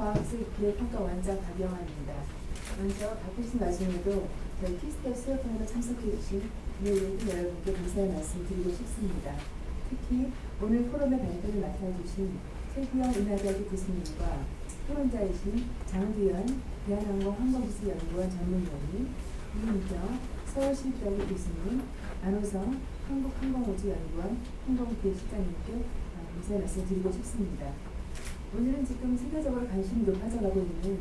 한국과학기술기획평가원장 박영환입니다. 먼저 바쁘신 와중에도 저희 키스텝 수업하는 참석해 주신 모든 여러분께 감사의 말씀 드리고 싶습니다. 특히 오늘 포럼의 발표를 맡아주신 최규영 은하대학교 교수님과 토론자이신 장두현 대한항공항공기술연구원 전문위원님, 이은경 서울시립대학교 교수님, 안호성 한국항공우주연구원 항공기획실장님께 감사의 말씀 드리고 싶습니다. 오늘은 지금 세계적으로 관심이 높아져가고 있는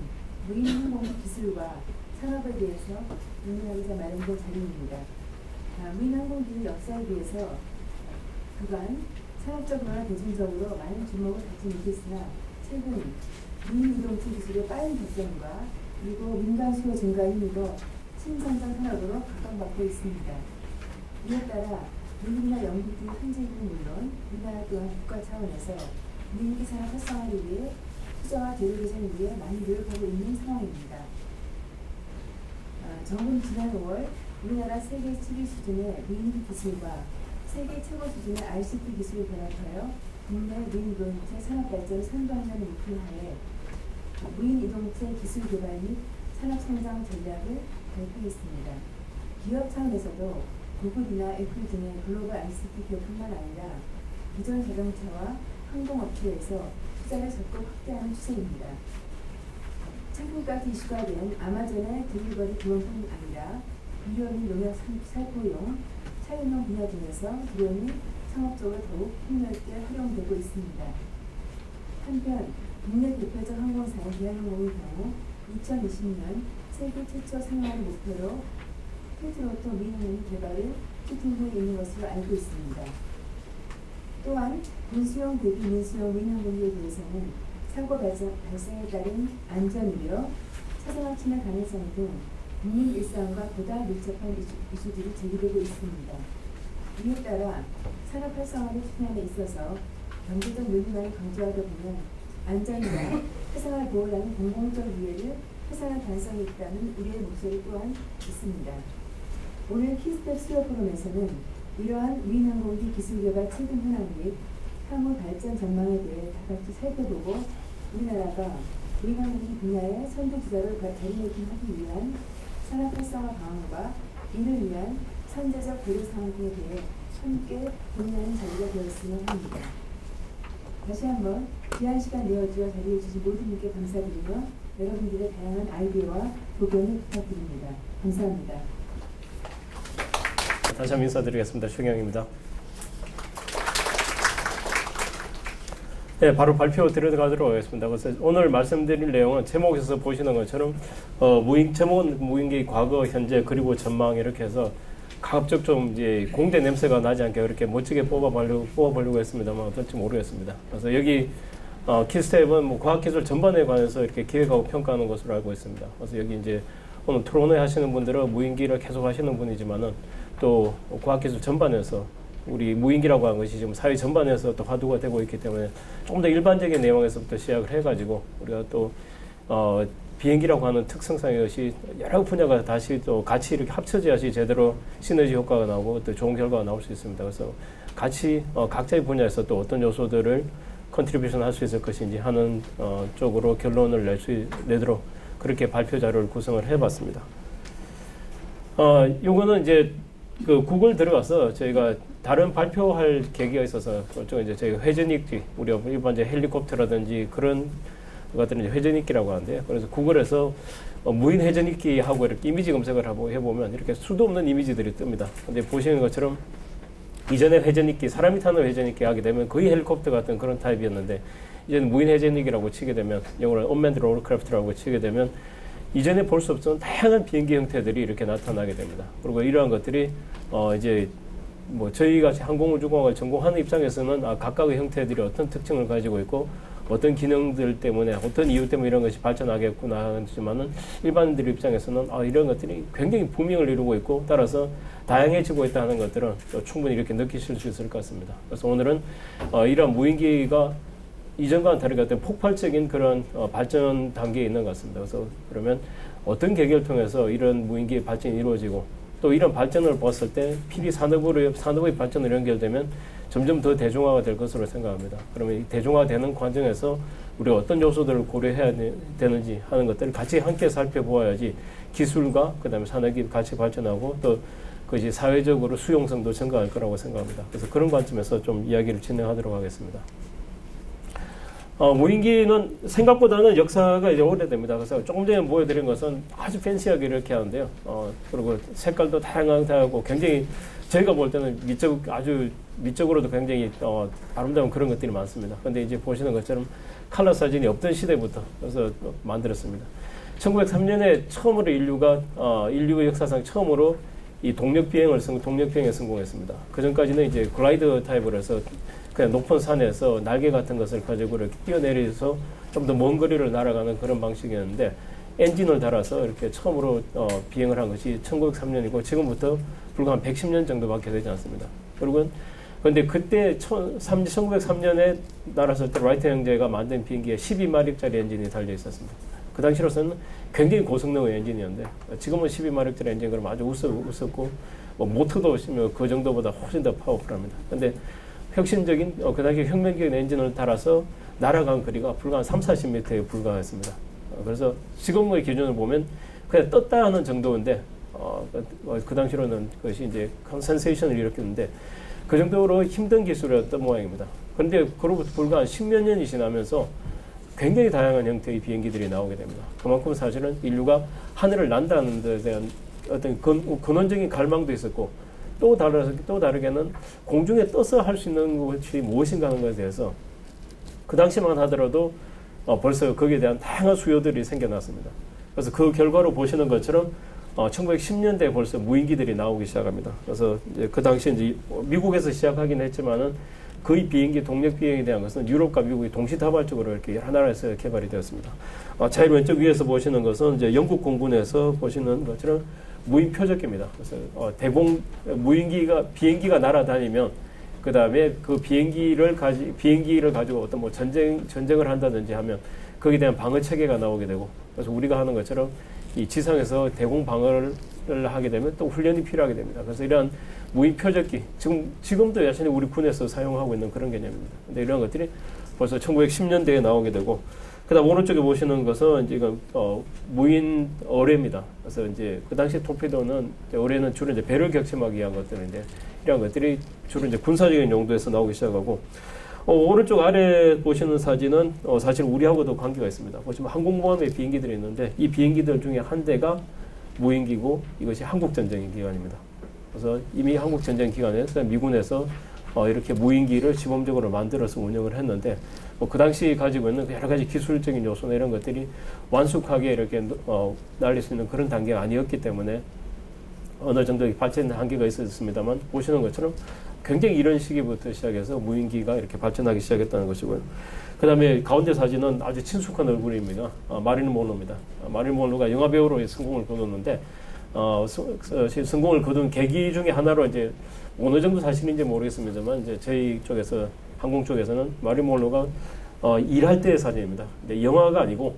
무인항공 기술과 산업에 대해서 논의하고자 마련된 자리입니다. 무인항공기의 역사에 대해서 그간 산업적으로나 대중적으로 많은 주목을 받지 못했으나 최근 무인이동체 기술의 빠른 발전과 그리고 민간 수요 증가에 힘입어 신성장 산업으로 각광받고 있습니다. 이에 따라 미국이나 영국이 현재는 물론 우리나라 또한 국가 차원에서 무인기 산업 활성화를 위해 투자와 제도 개선을 위해 많이 노력하고 있는 상황입니다. 정부는 지난 5월 우리나라 세계 7위 수준의 무인기 기술과 세계 최고 수준의 ICT 기술을 결합하여 국내 무인이동체 산업 발전을 선도한다는 목표하에 무인이동체 기술 개발 및 산업 성장 전략을 발표했습니다. 기업 차원에서도 구글이나 애플 등의 글로벌 ICT 기업뿐만 아니라 기존 자동차와 항공업체에서 투자를 적극 확대하는 추세입니다. 최근까지 이슈가 된 아마존의 딜리버리 드론뿐 아니라 의료 및 농약 살포용, 차량용 분야 등에서 드론이 상업적으로 더욱 폭넓게 활용되고 있습니다. 한편 국내 대표적 항공사인 대한항공의 경우 2020년 세계 최초 상용화를 목표로 필트로터 무인항공 개발을 추진해 있는 것으로 알고 있습니다. 또한 민수용 대비 민수용 무인항공기에 대해서는 사고 발생에 따른 안전우려, 사생활 침해 가능성 등 국민 일상과 보다 밀접한 이슈들이 제기되고 있습니다. 이에 따라 산업 활성화를 추진함에 있어서 경제적 논리만을 강조하다 보면 안전이나 사생활 보호를 하는 공공적 유해를 회상할 가능성이 있다는 우리의 목소리 또한 있습니다. 오늘 키스텝 수요 포럼에서는 이러한 무인항공기 기술개발 최근 현황 및 향후 발전 전망에 대해 다같이 살펴보고 우리나라가 무인항공기 분야의 선두주자를 자리매김하기 위한 산업 활성화 방안과 이를 위한 선제적 배려 상황 등에 대해 함께 고민하는 자리가 되었으면 합니다. 다시 한번 귀한 시간 내어주어 자리해 주신 모든 분께 감사드리며 여러분들의 다양한 아이디어와 고견을 부탁드립니다. 감사합니다. 다시 한번 인사드리겠습니다. 최경영입니다. 네, 바로 발표 들어가도록 하겠습니다. 그래서 오늘 말씀드릴 내용은 제목에서 보시는 것처럼 제목은 무인기 과거, 현재, 그리고 전망 이렇게 해서 가급적 좀 이제 공대 냄새가 나지 않게 그렇게 멋지게 뽑아보려고 했습니다만 어떨지 모르겠습니다. 그래서 여기 키스텝은 뭐 과학기술 전반에 관해서 이렇게 기획하고 평가하는 것으로 알고 있습니다. 그래서 여기 이제 오늘 토론회 하시는 분들은 무인기를 계속 하시는 분이지만은 또 과학기술 전반에서 우리 무인기라고 하는 것이 지금 사회 전반에서 또 화두가 되고 있기 때문에 조금 더 일반적인 내용에서부터 시작을 해가지고 우리가 또 비행기라고 하는 특성상 이것이 여러 분야가 다시 또 같이 이렇게 합쳐져야지 제대로 시너지 효과가 나오고 또 좋은 결과가 나올 수 있습니다. 그래서 같이 각자의 분야에서 또 어떤 요소들을 컨트리뷰션 할 수 있을 것인지 하는 쪽으로 결론을 내도록 그렇게 발표 자료를 구성을 해봤습니다. 요거는 이제 그 구글 들어가서 저희가 다른 발표할 계기가 있어서 그쪽 이제 저희가 회전익기 우리가 일반 헬리콥터라든지 그런 것들은 이제 회전익기라고 하는데요. 그래서 구글에서 무인 회전익기 하고 이렇게 이미지 검색을 해보면 이렇게 수도 없는 이미지들이 뜹니다. 근데 보시는 것처럼 이전에 회전익기, 사람이 타는 회전익기 하게 되면 거의 헬리콥터 같은 그런 타입이었는데 이제는 무인 회전익기라고 치게 되면 영어로 언맨드 로드크래프트라고 치게 되면 이전에 볼 수 없었던 다양한 비행기 형태들이 이렇게 나타나게 됩니다. 그리고 이러한 것들이 이제 뭐 저희같이 항공우주공학을 전공하는 입장에서는 각각의 형태들이 어떤 특징을 가지고 있고 어떤 기능들 때문에 어떤 이유 때문에 이런 것이 발전하겠구나 하지만은 일반인들 입장에서는 이런 것들이 굉장히 부밍을 이루고 있고 따라서 다양해지고 있다는 것들은 충분히 이렇게 느끼실 수 있을 것 같습니다. 그래서 오늘은 이런 무인기가 이전과는 다르게 어떤 폭발적인 그런 발전 단계에 있는 것 같습니다. 그래서 그러면 어떤 계기를 통해서 이런 무인기의 발전이 이루어지고 또 이런 발전을 봤을 때 필히 산업의 발전으로 연결되면 점점 더 대중화가 될 것으로 생각합니다. 그러면 이 대중화되는 과정에서 우리가 어떤 요소들을 고려해야 되는지 하는 것들을 같이 함께 살펴보아야지 기술과 그다음에 산업이 같이 발전하고 또 그것이 사회적으로 수용성도 증가할 거라고 생각합니다. 그래서 그런 관점에서 좀 이야기를 진행하도록 하겠습니다. 무인기는 생각보다는 역사가 이제 오래됩니다. 그래서 조금 전에 보여드린 것은 아주 팬시하게 이렇게 하는데요. 그리고 색깔도 다양하고 굉장히 저희가 볼 때는 아주 미적으로도 굉장히 아름다운 그런 것들이 많습니다. 근데 이제 보시는 것처럼 칼라 사진이 없던 시대부터 그래서 만들었습니다. 1903년에 처음으로 인류 역사상 처음으로 이 동력비행에 성공했습니다. 그 전까지는 이제 글라이더 타입으로 해서 그냥 높은 산에서 날개 같은 것을 가지고 이렇게 뛰어내려서 좀 더 먼 거리를 날아가는 그런 방식이었는데 엔진을 달아서 이렇게 처음으로 비행을 한 것이 1903년이고 지금부터 불과 한 110년 정도밖에 되지 않습니다. 그런데 그때 1903년에 날았을 때 라이트 형제가 만든 비행기에 12마력짜리 엔진이 달려 있었습니다. 그 당시로서는 굉장히 고성능의 엔진이었는데 지금은 12마력짜리 엔진 그러면 아주 우습고 뭐 모터도 그 정도보다 훨씬 더 파워풀합니다. 근데 혁신적인 그 당시 혁명적인 엔진을 달아서 날아간 거리가 불과 한 30-40m에 불과했습니다. 그래서 지금의 기준을 보면 그냥 떴다 하는 정도인데 그 당시로는 그것이 이제 센세이션을 일으켰는데 그 정도로 힘든 기술이었던 모양입니다. 그런데 그로부터 불과 한 10몇 년이 지나면서 굉장히 다양한 형태의 비행기들이 나오게 됩니다. 그만큼 사실은 인류가 하늘을 난다는 데 대한 어떤 근원적인 갈망도 있었고 또 다르게는 공중에 떠서 할 수 있는 것이 무엇인가 하는 것에 대해서 그 당시만 하더라도 벌써 거기에 대한 다양한 수요들이 생겨났습니다. 그래서 그 결과로 보시는 것처럼 1910년대에 벌써 무인기들이 나오기 시작합니다. 그래서 이제 그 당시 이제 미국에서 시작하긴 했지만은 거의 비행기 동력 비행에 대한 것은 유럽과 미국이 동시다발적으로 이렇게 여러 나라에서 개발이 되었습니다. 제일 왼쪽 위에서 보시는 것은 이제 영국 공군에서 보시는 것처럼 무인 표적기입니다. 그래서 비행기가 날아다니면 그 다음에 그 비행기를 가지고 어떤 뭐 전쟁을 한다든지 하면 거기에 대한 방어 체계가 나오게 되고 그래서 우리가 하는 것처럼 이 지상에서 대공 방어를 하게 되면 또 훈련이 필요하게 됩니다. 그래서 이러한 무인 표적기 지금도 여전히 우리 군에서 사용하고 있는 그런 개념입니다. 근데 이런 것들이 벌써 1910년대에 나오게 되고 그다음 오른쪽에 보시는 것은 지금 무인 어뢰입니다. 그래서 이제 그 당시 토피도는 어뢰는 주로 이제 배를 격침하기 위한 것들인데 이런 것들이 주로 이제 군사적인 용도에서 나오기 시작하고 오른쪽 아래 보시는 사진은 사실 우리하고도 관계가 있습니다. 보시면 항공모함의 비행기들이 있는데 이 비행기들 중에 한 대가 무인기고 이것이 한국전쟁 기간입니다. 그래서 이미 한국전쟁 기간에 미군에서 이렇게 무인기를 시범적으로 만들어서 운영을 했는데 그 당시 가지고 있는 여러 가지 기술적인 요소나 이런 것들이 완숙하게 이렇게 날릴 수 있는 그런 단계가 아니었기 때문에 어느 정도 발전 한계가 있었습니다만 보시는 것처럼 굉장히 이런 시기부터 시작해서 무인기가 이렇게 발전하기 시작했다는 것이고요. 그 다음에 가운데 사진은 아주 친숙한 얼굴입니다. 마릴린 먼로입니다. 마릴린 먼로가 영화배우로 성공을 거뒀는데 성공을 거둔 계기 중에 하나로 이제 어느 정도 사실인지 모르겠습니다만 이제 저희 쪽에서 항공 쪽에서는 마릴린 먼로가 일할 때의 사진입니다. 근데 영화가 아니고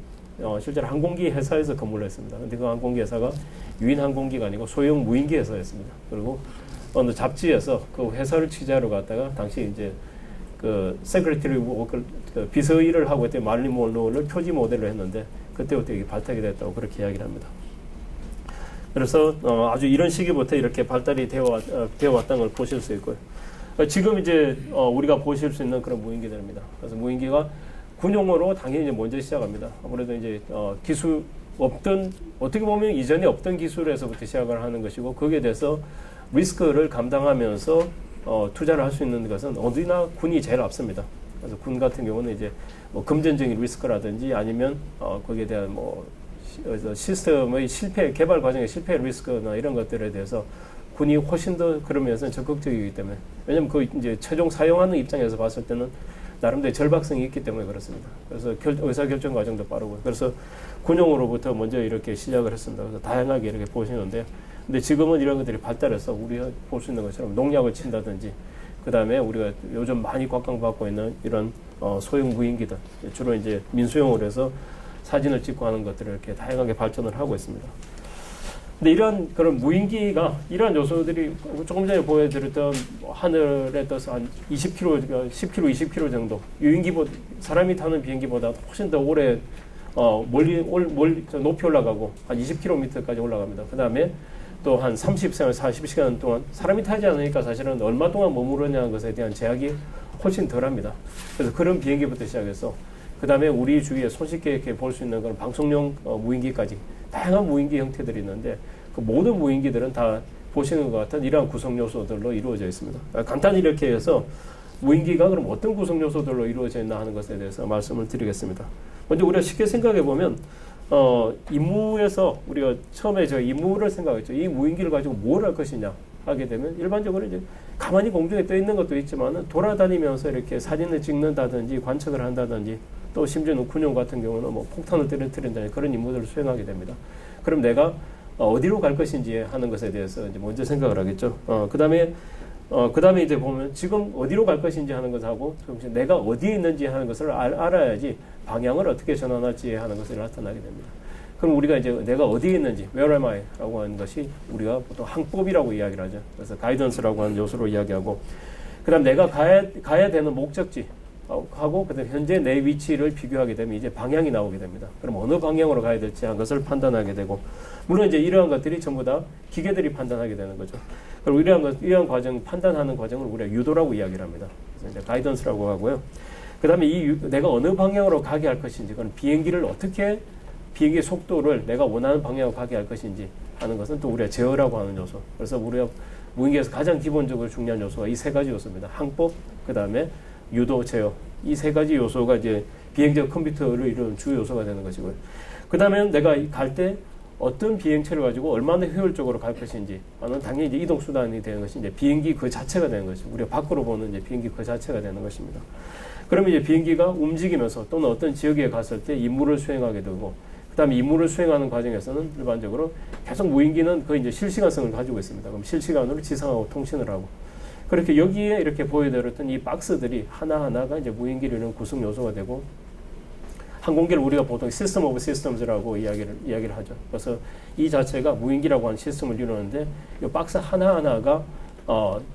실제로 항공기 회사에서 근무를 했습니다. 근데 그 항공기 회사가 유인 항공기가 아니고 소형 무인기 회사였습니다. 그리고 어느 잡지에서 그 회사를 취재하러 갔다가 당시 이제 그 세크리터리 비서 일을 하고 있던 마릴린 먼로를 표지 모델로 했는데 그때부터 이게 발탁이 됐다고 그렇게 이야기를 합니다. 그래서 아주 이런 시기부터 이렇게 발달이 되어 왔다는 걸 보실 수 있고요. 지금 이제 우리가 보실 수 있는 그런 무인기들입니다. 그래서 무인기가 군용으로 당연히 이제 먼저 시작합니다. 아무래도 이제 기술 어떻게 보면 이전에 없던 기술에서부터 시작을 하는 것이고 거기에 대해서 리스크를 감당하면서 투자를 할 수 있는 것은 어디나 군이 제일 앞섭니다. 그래서 군 같은 경우는 이제 뭐 금전적인 리스크라든지 아니면 거기에 대한 뭐 시스템의 개발 과정의 실패 리스크나 이런 것들에 대해서 군이 훨씬 더 그러면서 적극적이기 때문에 왜냐하면 그 이제 최종 사용하는 입장에서 봤을 때는 나름대로 절박성이 있기 때문에 그렇습니다. 그래서 의사결정 과정도 빠르고 그래서 군용으로부터 먼저 이렇게 시작을 했습니다. 그래서 다양하게 이렇게 보시는데 근데 지금은 이런 것들이 발달해서 우리가 볼 수 있는 것처럼 농약을 친다든지 그 다음에 우리가 요즘 많이 곽강받고 있는 이런 소형 무인기들 주로 이제 민수용으로 해서 사진을 찍고 하는 것들을 이렇게 다양하게 발전을 하고 있습니다. 근데 이런 그런 무인기가 이러한 요소들이 조금 전에 보여드렸던 하늘에 떠서 한 20km, 10km, 20km 정도 유인기보다 사람이 타는 비행기보다 훨씬 더 오래 멀리 높이 올라가고 한 20km까지 올라갑니다. 그 다음에 또 한 30시간, 40시간 동안 사람이 타지 않으니까 사실은 얼마 동안 머무르냐는 것에 대한 제약이 훨씬 덜합니다. 그래서 그런 비행기부터 시작해서 그 다음에 우리 주위에 손쉽게 이렇게 볼 수 있는 그런 방송용 무인기까지 다양한 무인기 형태들이 있는데 그 모든 무인기들은 다 보시는 것 같은 이러한 구성 요소들로 이루어져 있습니다. 간단히 이렇게 해서 무인기가 그럼 어떤 구성 요소들로 이루어져 있나 하는 것에 대해서 말씀을 드리겠습니다. 먼저 우리가 쉽게 생각해 보면 임무에서 우리가 처음에 저 임무를 생각했죠. 이 무인기를 가지고 뭘 할 것이냐 하게 되면 일반적으로 이제 가만히 공중에 떠 있는 것도 있지만 돌아다니면서 이렇게 사진을 찍는다든지 관측을 한다든지 또 심지어는 군용 같은 경우는 뭐 폭탄을 떨어뜨린다든지 그런 임무들을 수행하게 됩니다. 그럼 내가 어디로 갈 것인지 하는 것에 대해서 이제 먼저 생각을 하겠죠. 그 다음에 이제 보면 지금 어디로 갈 것인지 하는 것하고 내가 어디에 있는지 하는 것을 알아야지 방향을 어떻게 전환할지 하는 것을 나타나게 됩니다. 그럼 우리가 이제 내가 어디에 있는지 where am I 라고 하는 것이 우리가 보통 항법이라고 이야기를 하죠. 그래서 가이던스라고 하는 요소로 이야기하고 그 다음 내가 가야 되는 목적지 하고 그다음 현재 내 위치를 비교하게 되면 이제 방향이 나오게 됩니다. 그럼 어느 방향으로 가야 될지 하는 것을 판단하게 되고 물론 이제 이러한 것들이 전부 다 기계들이 판단하게 되는 거죠. 그리고 이러한 과정 판단하는 과정을 우리가 유도라고 이야기를 합니다. 그래서 이제 가이던스라고 하고요. 그다음에 내가 어느 방향으로 가게 할 것인지 그건 비행기를 어떻게 비행기 속도를 내가 원하는 방향으로 가게 할 것인지 하는 것은 또 우리가 제어라고 하는 요소. 그래서 우리가 무인기에서 가장 기본적으로 중요한 요소가 이 세 가지 요소입니다. 항법, 그다음에 유도, 제어. 이 세 가지 요소가 이제 비행적 컴퓨터를 이루는 주 요소가 되는 것이고요. 그 다음에 내가 갈 때 어떤 비행체를 가지고 얼마나 효율적으로 갈 것인지, 하는 당연히 이제 이동수단이 되는 것이 이제 비행기 그 자체가 되는 것이고, 우리가 밖으로 보는 이제 비행기 그 자체가 되는 것입니다. 그러면 이제 비행기가 움직이면서 또는 어떤 지역에 갔을 때 임무를 수행하게 되고, 그 다음에 임무를 수행하는 과정에서는 일반적으로 계속 무인기는 거의 이제 실시간성을 가지고 있습니다. 그럼 실시간으로 지상하고 통신을 하고, 그렇게 여기에 이렇게 보여드렸던 이 박스들이 하나하나가 이제 무인기를 이루는 구성 요소가 되고, 항공기를 우리가 보통 시스템 오브 시스템즈라고 이야기를 하죠. 그래서 이 자체가 무인기라고 하는 시스템을 이루는데 이 박스 하나하나가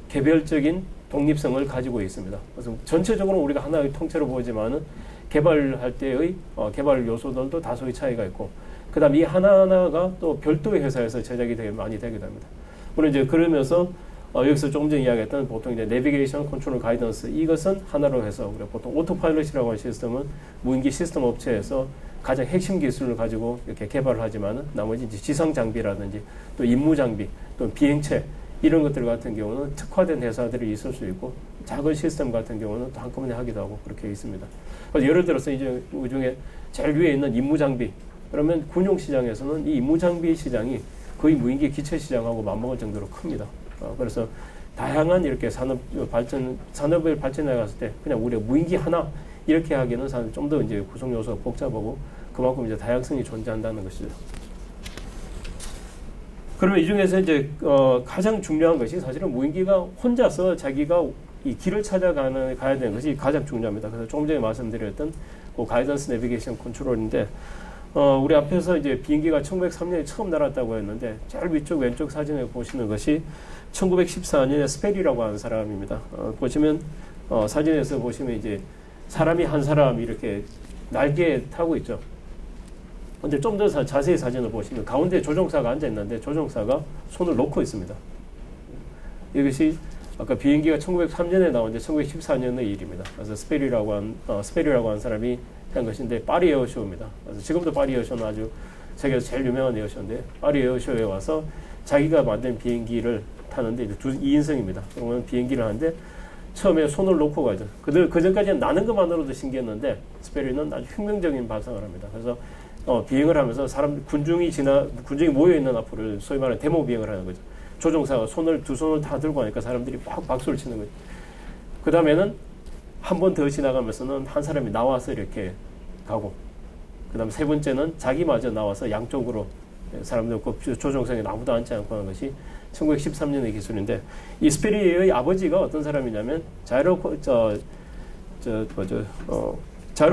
개별적인 독립성을 가지고 있습니다. 그래서 전체적으로 우리가 하나의 통째로 보지만은 개발할 때의 개발 요소들도 다소의 차이가 있고, 그 다음 이 하나하나가 또 별도의 회사에서 제작이 되게 많이 되기도 합니다. 물론 이제 그러면서 여기서 조금 전에 이야기했던 보통 이제 내비게이션 컨트롤 가이던스, 이것은 하나로 해서 우리가 보통 오토파일럿이라고 하는 시스템은 무인기 시스템 업체에서 가장 핵심 기술을 가지고 이렇게 개발을 하지만은 나머지 이제 지상 장비라든지 또 임무 장비 또 비행체 이런 것들 같은 경우는 특화된 회사들이 있을 수 있고, 작은 시스템 같은 경우는 또 한꺼번에 하기도 하고 그렇게 있습니다. 그래서 예를 들어서 이제 그 중에 제일 위에 있는 임무 장비, 그러면 군용 시장에서는 이 임무 장비 시장이 거의 무인기 기체 시장하고 맞먹을 정도로 큽니다. 그래서 다양한 이렇게 산업을 발전해 갔을 때 그냥 우리가 무인기 하나 이렇게 하기에는 좀 더 이제 구성 요소가 복잡하고 그만큼 이제 다양성이 존재한다는 것이죠. 그러면 이 중에서 이제 가장 중요한 것이 사실은 무인기가 혼자서 자기가 이 길을 가야 되는 것이 가장 중요합니다. 그래서 조금 전에 말씀드렸던 그 가이던스 내비게이션 컨트롤인데, 우리 앞에서 이제 비행기가 1903년에 처음 날았다고 했는데, 제일 위쪽 왼쪽 사진에 보시는 것이 1914년에 스페리라고 하는 사람입니다. 보시면 사진에서 보시면 이제 사람이 한 사람이 이렇게 날개에 타고 있죠. 근데 좀 더 자세히 사진을 보시면 가운데 조종사가 앉아 있는데 조종사가 손을 놓고 있습니다. 이것이 아까 비행기가 1903년에 나온데 1914년의 일입니다. 그래서 스페리라고 한 사람이 한 것인데 파리 에어쇼입니다. 그래서 지금도 파리 에어쇼는 아주 세계에서 제일 유명한 에어쇼인데, 파리 에어쇼에 와서 자기가 만든 비행기를 타는데 이제 2인승입니다. 그러면 비행기를 하는데 처음에 손을 놓고 가죠. 그 전까지는 나는 것만으로도 신기했는데 스페리는 아주 혁명적인 발상을 합니다. 그래서 비행을 하면서 군중이 모여 있는 앞을 소위 말하는 데모 비행을 하는 거죠. 조종사가 두 손을 다 들고 하니까 사람들이 막 박수를 치는 거죠. 그 다음에는 한 번 더 지나가면서는 한 사람이 나와서 이렇게 가고, 그 다음 세 번째는 자기마저 나와서 양쪽으로 사람들 조종석에 아무도 앉지 않고 하는 것이 1913년의 기술인데, 이 스페리의 아버지가 어떤 사람이냐면 자이로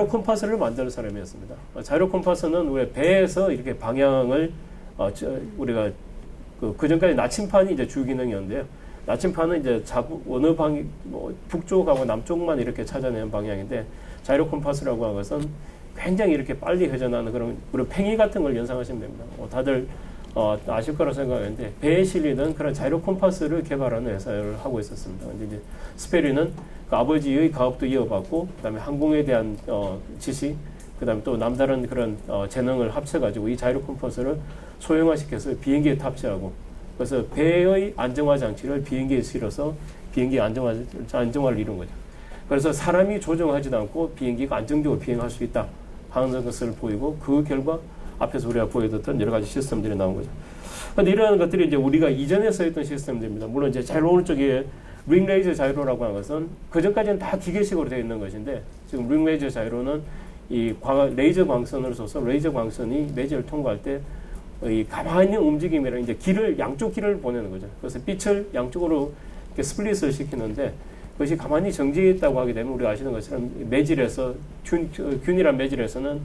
콤파스를 만드는 사람이었습니다. 자이로 콤파스는 우리 배에서 이렇게 방향을 우리가 그 전까지 나침판이 이제 주 기능이었는데요. 나침판은 이제 어느 북쪽하고 남쪽만 이렇게 찾아내는 방향인데, 자이로 콤파스라고 하는 것은 굉장히 이렇게 빨리 회전하는 그런 팽이 같은 걸 연상하시면 됩니다. 다들 아실 거라 생각하는데, 배에 실리는 그런 자이로 콤파스를 개발하는 회사를 하고 있었습니다. 근데 이제 스페리는 그 아버지의 가업도 이어받고, 그다음에 항공에 대한 지식, 그다음에 또 남다른 그런 재능을 합쳐가지고 이 자이로 콤파스를 소형화시켜서 비행기에 탑재하고, 그래서 배의 안정화 장치를 비행기에 실어서 비행기 안정화를 이룬 거죠. 그래서 사람이 조종하지도 않고 비행기가 안정적으로 비행할 수 있다 하는 것을 보이고, 그 결과 앞에서 우리가 보여줬던 여러 가지 시스템들이 나온 거죠. 그런데 이러한 것들이 이제 우리가 이전에 써있던 시스템들입니다. 물론 이제 자이로 오른쪽에 링레이저 자이로라고 하는 것은 그 전까지는 다 기계식으로 되어 있는 것인데, 지금 링레이저 자이로는 이 레이저 광선을 쏘서 레이저 광선이 매제를 통과할 때 이 가만히 있는 움직임이랑 이제 양쪽 길을 보내는 거죠. 그래서 빛을 양쪽으로 이렇게 스플릿을 시키는데, 그것이 가만히 정지해 있다고 하게 되면 우리가 아시는 것처럼 매질에서 균일한 매질에서는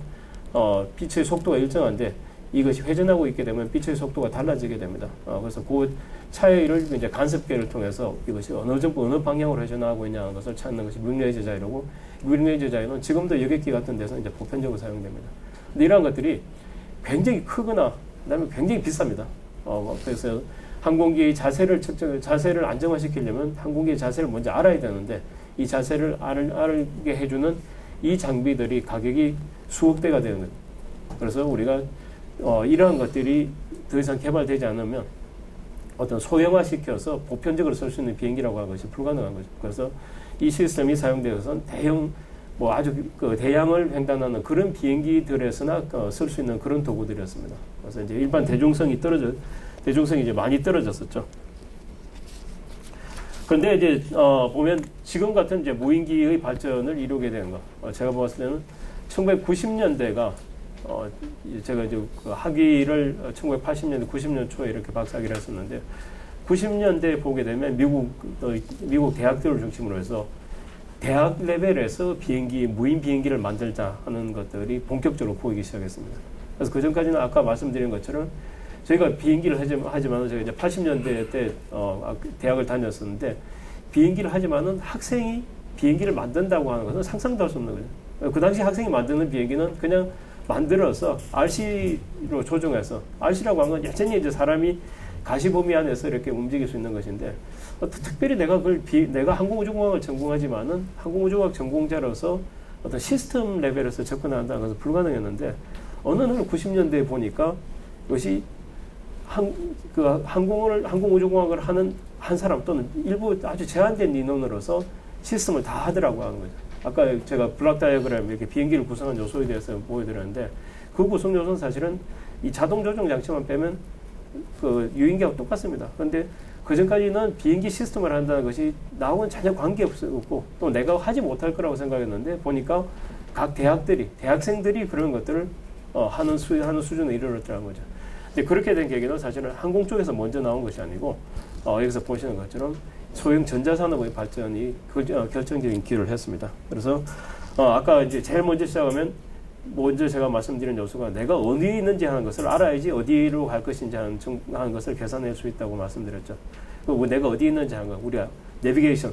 빛의 속도가 일정한데, 이것이 회전하고 있게 되면 빛의 속도가 달라지게 됩니다. 그래서 그 차이를 이제 간섭계를 통해서 이것이 어느 방향으로 회전하고 있냐는 것을 찾는 것이 윙레이저 자이로고, 윙레이저 자이로는 지금도 여객기 같은 데서 이제 보편적으로 사용됩니다. 근데 이러한 것들이 굉장히 크거나 그다음에 굉장히 비쌉니다. 그래서 항공기의 자세를 안정화시키려면 항공기의 자세를 먼저 알아야 되는데, 이 자세를 알게 해주는 이 장비들이 가격이 수억 대가 되는 거죠. 그래서 우리가 이러한 것들이 더 이상 개발되지 않으면 어떤 소형화시켜서 보편적으로 쓸 수 있는 비행기라고 하는 것이 불가능한 거죠. 그래서 이 시스템이 사용되어서는 아주 대양을 횡단하는 그런 비행기들에서나 쓸 수 있는 그런 도구들이었습니다. 그래서 이제 일반 대중성이 이제 많이 떨어졌었죠. 그런데 이제 보면 지금 같은 이제 무인기의 발전을 이루게 되는 거, 제가 봤을 때는 1990년대가 제가 이제 그 학위를 1980년대, 90년 초에 이렇게 박사학위를 했었는데, 90년대에 보게 되면 미국 대학들을 중심으로 해서 대학 레벨에서 무인 비행기를 만들자 하는 것들이 본격적으로 보이기 시작했습니다. 그래서 그 전까지는 아까 말씀드린 것처럼 저희가 비행기를 하지만은, 제가 이제 80년대 때 대학을 다녔었는데, 비행기를 하지만은 학생이 비행기를 만든다고 하는 것은 상상도 할 수 없는 거죠. 그 당시 학생이 만드는 비행기는 그냥 만들어서 RC로 조종해서, RC라고 하는 건 여전히 이제 사람이 가시 범위 안에서 이렇게 움직일 수 있는 것인데, 특별히 내가 항공우주공학을 전공하지만은 항공우주공학 전공자로서 어떤 시스템 레벨에서 접근한다는 것은 불가능했는데, 어느 날 90년대에 보니까 이것이 항공우주공학을 하는 한 사람 또는 일부 아주 제한된 인원으로서 시스템을 다 하더라고 하는 거죠. 아까 제가 블락 다이어그램, 이렇게 비행기를 구성한 요소에 대해서 보여드렸는데, 그 구성 요소는 사실은 이 자동 조종 장치만 빼면 그 유인기하고 똑같습니다. 그런데 그 전까지는 비행기 시스템을 한다는 것이 나하고는 전혀 관계없고, 또 내가 하지 못할 거라고 생각했는데, 보니까 각 대학생들이 그런 것들을 하는 수준에 이르렀더라는 거죠. 근데 그렇게 된 계기는 사실은 항공 쪽에서 먼저 나온 것이 아니고, 여기서 보시는 것처럼 소형 전자산업의 발전이 결정적인 기여를 했습니다. 그래서 아까 이제 제일 먼저 시작하면, 먼저 제가 말씀드린 요소가 내가 어디에 있는지 하는 것을 알아야지 어디로 갈 것인지 하는 것을 계산할 수 있다고 말씀드렸죠. 그리고 내가 어디에 있는지 하는 거, 우리가 내비게이션,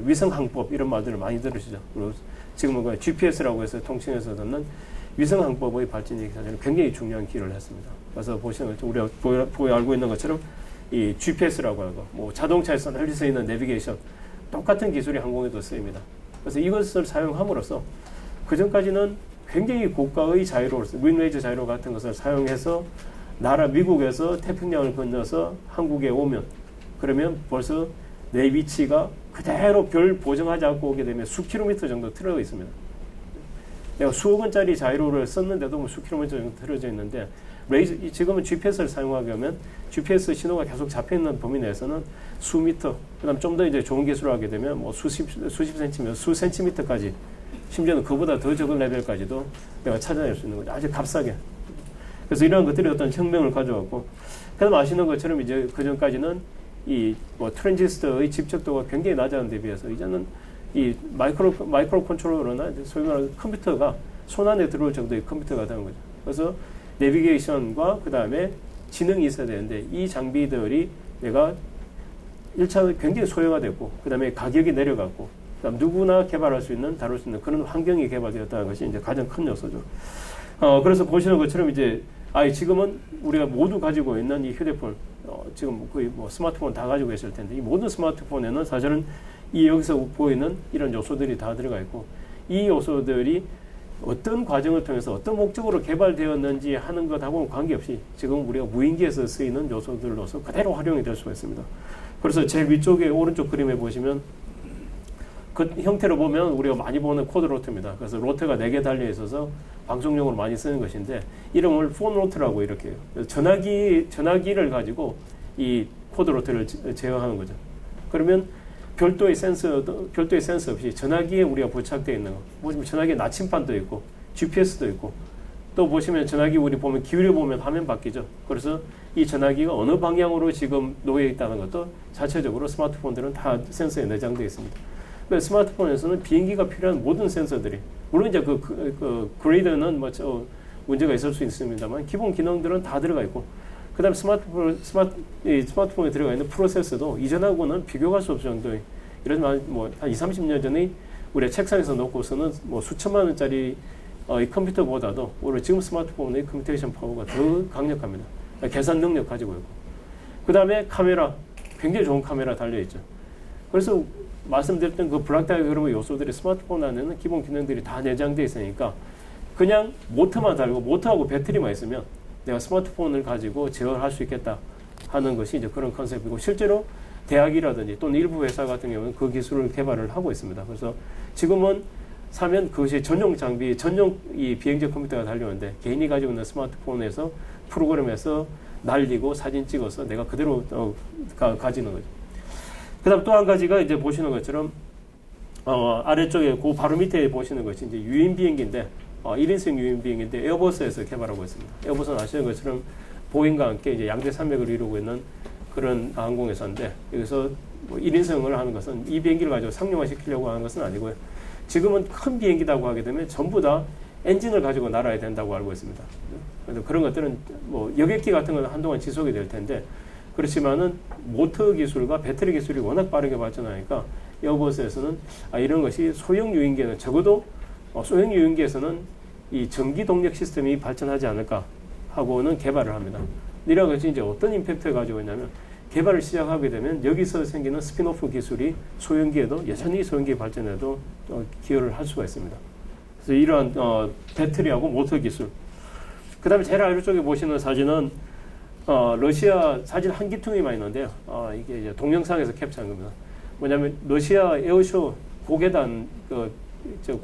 위성항법 이런 말들을 많이 들으시죠. 그리고 지금은 GPS라고 해서 통신에서 듣는 위성항법의 발전이 사실은 굉장히 중요한 기여를 했습니다. 그래서 보시는 것처럼 우리가 알고 있는 것처럼 이 GPS라고 하는 거, 뭐 자동차에서 널리 쓰이는 내비게이션, 똑같은 기술이 항공에도 쓰입니다. 그래서 이것을 사용함으로써 그 전까지는 굉장히 고가의 자이로, 윙레이저 자이로 같은 것을 사용해서 미국에서 태평양을 건너서 한국에 오면, 그러면 벌써 내 위치가 그대로 별 보정하지 않고 오게 되면 수 킬로미터 정도 틀어져 있습니다. 내가 수억 원짜리 자이로를 썼는데도 뭐 수 킬로미터 정도 틀어져 있는데, 지금은 GPS를 사용하게 하면 GPS 신호가 계속 잡혀있는 범위 내에서는 수 미터, 그 다음 좀 더 이제 좋은 기술을 하게 되면 뭐 수십 센티미터, 수 센티미터까지, 심지어는 그보다 더 적은 레벨까지도 내가 찾아낼 수 있는 거죠. 아주 값싸게. 그래서 이러한 것들이 어떤 혁명을 가져왔고, 그다음 아시는 것처럼 이제 그 전까지는 트랜지스터의 집적도가 굉장히 낮은 데 비해서 이제는 이 마이크로 컨트롤러나 소위 말하는 컴퓨터가 손 안에 들어올 정도의 컴퓨터가 되는 거죠. 그래서 내비게이션과 그 다음에 지능이 있어야 되는데 이 장비들이 내가 1차 굉장히 소형화됐고 그 다음에 가격이 내려갔고 그다음 누구나 개발할 수 있는 다룰 수 있는 그런 환경이 개발되었다는 것이 이제 가장 큰 요소죠. 그래서 보시는 것처럼 이제 지금은 우리가 모두 가지고 있는 이 휴대폰 지금 거의 뭐 스마트폰 다 가지고 계실 텐데 이 모든 스마트폰에는 사실은 이 여기서 보이는 이런 요소들이 다 들어가 있고 이 요소들이 어떤 과정을 통해서 어떤 목적으로 개발되었는지 하는 것하고는 관계없이 지금 우리가 무인기에서 쓰이는 요소들로서 그대로 활용이 될 수가 있습니다. 그래서 제일 위쪽에 오른쪽 그림에 보시면 그 형태로 보면 우리가 많이 보는 코드 로트입니다. 그래서 로트가 4개 달려 있어서 방송용으로 많이 쓰는 것인데 이름을 폰 로트라고 이렇게 해요. 전화기를 가지고 이 코드 로트를 제어하는 거죠. 그러면 별도의 센서 없이 전화기에 우리가 부착되어 있는 거. 보시면 전화기에 나침반도 있고 GPS도 있고 또 보시면 전화기 우리 보면 기울여 보면 화면 바뀌죠. 그래서 이 전화기가 어느 방향으로 지금 놓여 있다는 것도 자체적으로 스마트폰들은 다 센서에 내장되어 있습니다. 그래서 스마트폰에서는 비행기가 필요한 모든 센서들이 물론 이제 그 그레이드는 문제가 있을 수 있습니다만 기본 기능들은 다 들어가 있고 그다음 스마트폰에 들어가 있는 프로세서도 이전하고는 비교할 수 없을 정도의 이런 한 20, 30년 전에 우리 책상에서 놓고서는 수천만 원짜리 이 컴퓨터보다도 오히려 지금 스마트폰의 컴퓨테이션 파워가 더 강력합니다. 계산 능력 가지고 있고 그다음에 카메라 굉장히 좋은 카메라 달려 있죠. 그래서 말씀드렸던 그 블락 다이어그램의 요소들이 스마트폰 안에는 기본 기능들이 다 내장되어 있으니까 그냥 모터만 달고 모터하고 배터리만 있으면 내가 스마트폰을 가지고 제어할 수 있겠다 하는 것이 이제 그런 컨셉이고 실제로 대학이라든지 또는 일부 회사 같은 경우는 그 기술을 개발을 하고 있습니다. 그래서 지금은 사면 그것이 전용 장비, 전용 이 비행적 컴퓨터가 달려오는데 개인이 가지고 있는 스마트폰에서 프로그램에서 날리고 사진 찍어서 내가 그대로 가지는 거죠. 그 다음 또 한 가지가 이제 보시는 것처럼 아래쪽에 그 바로 밑에 보시는 것이 이제 유인 비행기인데 1인승 유인 비행기인데 에어버스에서 개발하고 있습니다. 에어버스는 아시는 것처럼 보잉과 함께 이제 양대 산맥을 이루고 있는 그런 항공회사인데 여기서 1인승을 하는 것은 이 비행기를 가지고 상용화 시키려고 하는 것은 아니고요. 지금은 큰 비행기라고 하게 되면 전부 다 엔진을 가지고 날아야 된다고 알고 있습니다. 그런 것들은 여객기 같은 건 한동안 지속이 될 텐데 그렇지만은 모터 기술과 배터리 기술이 워낙 빠르게 발전하니까 에어버스에서는 이런 것이 소형 유인기에는 적어도 소형 유인기에서는 이 전기 동력 시스템이 발전하지 않을까 하고는 개발을 합니다. 이런 것이 이제 어떤 임팩트를 가지고 있냐면 개발을 시작하게 되면 여기서 생기는 스핀오프 기술이 소형기에도 여전히 소형기 발전에도 기여를 할 수가 있습니다. 그래서 이러한 배터리하고 모터 기술. 그 다음에 제일 아래쪽에 보시는 사진은 러시아 사진 한 기퉁이 많이 있는데요. 이게 이제 동영상에서 캡처한 겁니다. 뭐냐면 러시아 에어쇼 고계단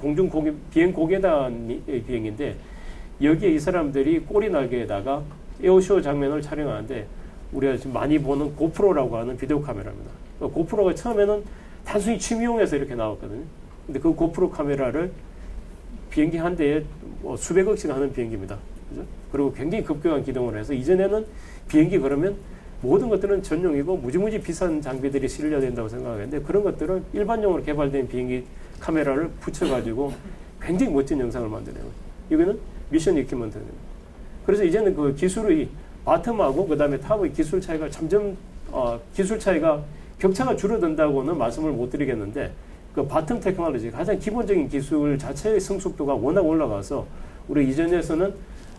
공중 비행 고계단 비행인데 여기에 이 사람들이 꼬리 날개에다가 에어쇼 장면을 촬영하는데 우리가 지금 많이 보는 고프로라고 하는 비디오 카메라입니다. 고프로가 처음에는 단순히 취미용에서 이렇게 나왔거든요. 근데 그 고프로 카메라를 비행기 한 대에 수백억씩 하는 비행기입니다. 그죠? 그리고 굉장히 급격한 기동을 해서 이전에는 비행기 그러면 모든 것들은 전용이고 무지무지 비싼 장비들이 실려야 된다고 생각하는데 그런 것들은 일반용으로 개발된 비행기 카메라를 붙여가지고 굉장히 멋진 영상을 만드네요. 이거는 미션 이퀴먼트입니다. 그래서 이제는 그 기술의 바텀하고 그 다음에 탑의 기술 차이가 점점 기술 차이가 격차가 줄어든다고는 말씀을 못 드리겠는데 그 바텀 테크놀로지 가장 기본적인 기술 자체의 성숙도가 워낙 올라가서 우리 이전에서는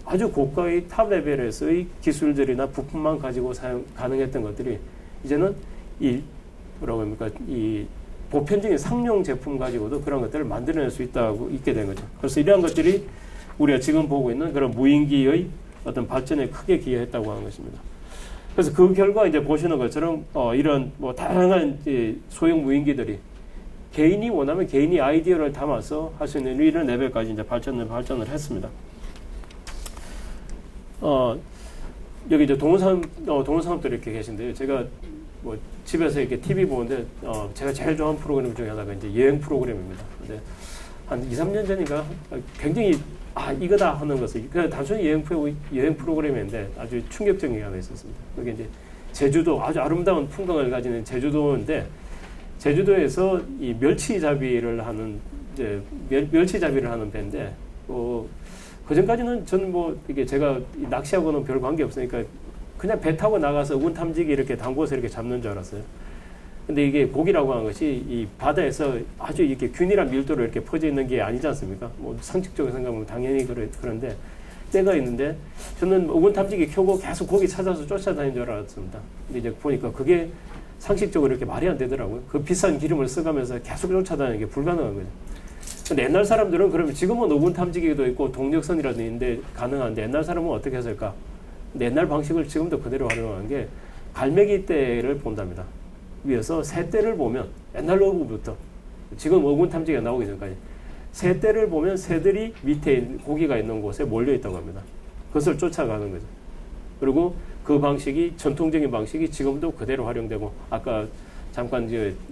아주 고가의 탑 레벨에서의 기술들이나 부품만 가지고 사용 가능했던 것들이 이제는 이 보편적인 상용 제품 가지고도 그런 것들을 만들어낼 수 있게 된 거죠. 그래서 이러한 것들이 우리가 지금 보고 있는 그런 무인기의 어떤 발전에 크게 기여했다고 하는 것입니다. 그래서 그 결과 이제 보시는 것처럼 이런 다양한 소형 무인기들이 개인이 원하면 개인이 아이디어를 담아서 할 수 있는 이런 레벨까지 이제 발전을 했습니다. 여기 이제 동원사업들이 이렇게 계신데요. 제가 집에서 이렇게 TV 보는데 제가 제일 좋아하는 프로그램 중에 하나가 이제 여행 프로그램입니다. 근데 한 2, 3년 전인가 굉장히 이거다 하는 것을 그냥 단순히 여행 프로그램인데 아주 충격적인 게 하나 있었습니다. 그게 이제 제주도 아주 아름다운 풍광을 가지는 제주도인데 제주도에서 이 멸치잡이를 하는 멸치잡이를 하는 배인데 그 전까지는 저는 이게 제가 낚시하고는 별 관계 없으니까 그냥 배 타고 나가서 운 탐지기 이렇게 담궈서 이렇게 잡는 줄 알았어요. 근데 이게 고기라고 하는 것이 이 바다에서 아주 이렇게 균일한 밀도로 이렇게 퍼져 있는 게 아니지 않습니까? 뭐 상식적으로 생각하면 당연히 그런데 때가 있는데 저는 운 탐지기 켜고 계속 고기 찾아서 쫓아다니는 줄 알았습니다. 근데 이제 보니까 그게 상식적으로 이렇게 말이 안 되더라고요. 그 비싼 기름을 써가면서 계속 쫓아다니는 게 불가능한 거죠. 근데 옛날 사람들은 그러면 지금은 오븐 탐지기도 있고 동력선이라도 있는데 가능한데 옛날 사람은 어떻게 했을까? 근데 옛날 방식을 지금도 그대로 활용하는 게 갈매기 떼를 본답니다. 위에서 새 떼를 보면 옛날 로브부터 지금 오븐 탐지기가 나오기 전까지 새 떼를 보면 새들이 밑에 고기가 있는 곳에 몰려 있다고 합니다. 그것을 쫓아가는 거죠. 그리고 그 방식이 전통적인 방식이 지금도 그대로 활용되고 아까 잠깐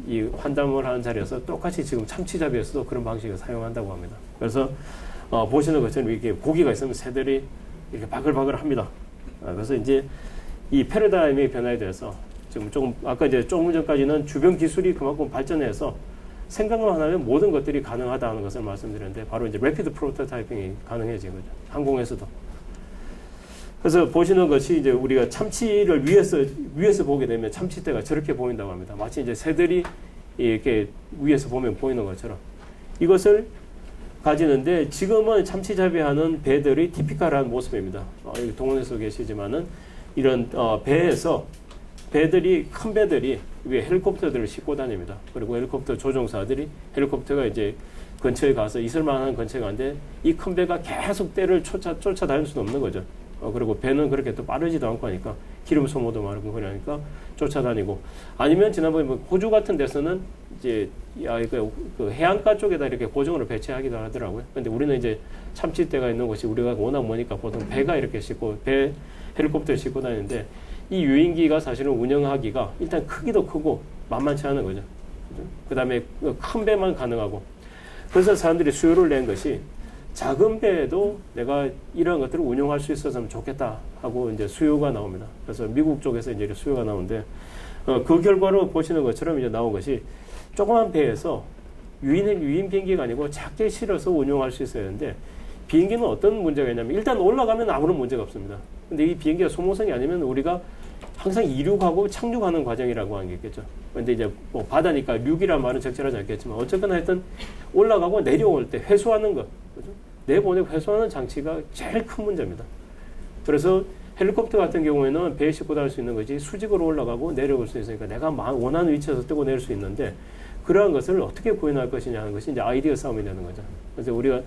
이 환담을 하는 자리에서 똑같이 지금 참치잡이에서도 그런 방식을 사용한다고 합니다. 그래서 보시는 것처럼 이렇게 고기가 있으면 새들이 이렇게 바글바글 합니다. 그래서 이제 이 패러다임의 변화에 대해서 지금 조금 아까 이제 조금 전까지는 주변 기술이 그만큼 발전해서 생각만 하면 모든 것들이 가능하다는 것을 말씀드렸는데 바로 이제 래피드 프로토타이핑이 가능해진 거죠. 항공에서도. 그래서 보시는 것이 이제 우리가 참치를 위에서 보게 되면 참치떼가 저렇게 보인다고 합니다. 마치 이제 새들이 이렇게 위에서 보면 보이는 것처럼 이것을 가지는데 지금은 참치잡이하는 배들이 티피컬한 모습입니다. 여기 동원에서 계시지만은 이런 배에서 배들이 큰 배들이 위에 헬리콥터들을 싣고 다닙니다. 그리고 헬리콥터 조종사들이 헬리콥터가 이제 근처에 가서 있을만한 근처에 가는데 이 큰 배가 계속 떼를 쫓아다닐 수는 없는 거죠. 그리고 배는 그렇게 또 빠르지도 않고 하니까 기름 소모도 많고 그러니까 쫓아다니고 아니면 지난번에 뭐 호주 같은 데서는 이제 그 해안가 쪽에다 이렇게 고정으로 배치하기도 하더라고요. 근데 우리는 이제 참치대가 있는 곳이 우리가 워낙 머니까 보통 배가 이렇게 싣고 헬리콥터를 싣고 다니는데 이 유인기가 사실은 운영하기가 일단 크기도 크고 만만치 않은 거죠. 그 다음에 큰 배만 가능하고 그래서 사람들이 수요를 낸 것이 작은 배에도 내가 이러한 것들을 운용할 수 있었으면 좋겠다 하고 이제 수요가 나옵니다. 그래서 미국 쪽에서 이제 수요가 나오는데 그 결과로 보시는 것처럼 이제 나온 것이 조그만 배에서 유인 비행기가 아니고 작게 실어서 운용할 수 있어야 하는데 비행기는 어떤 문제가 있냐면 일단 올라가면 아무런 문제가 없습니다. 근데 이 비행기가 소모성이 아니면 우리가 항상 이륙하고 착륙하는 과정이라고 하는 게 있겠죠. 근데 이제 뭐 바다니까 륙이란 말은 적절하지 않겠지만 어쨌거나 하여튼 올라가고 내려올 때 회수하는 것, 그죠? 내보내고 회수하는 장치가 제일 큰 문제입니다. 그래서 헬리콥터 같은 경우에는 배에 싣고 다닐 수 있는 거지 수직으로 올라가고 내려올 수 있으니까 내가 원하는 위치에서 뜨고 내릴 수 있는데 그러한 것을 어떻게 구현할 것이냐 하는 것이 이제 아이디어 싸움이 되는 거죠. 그래서 우리가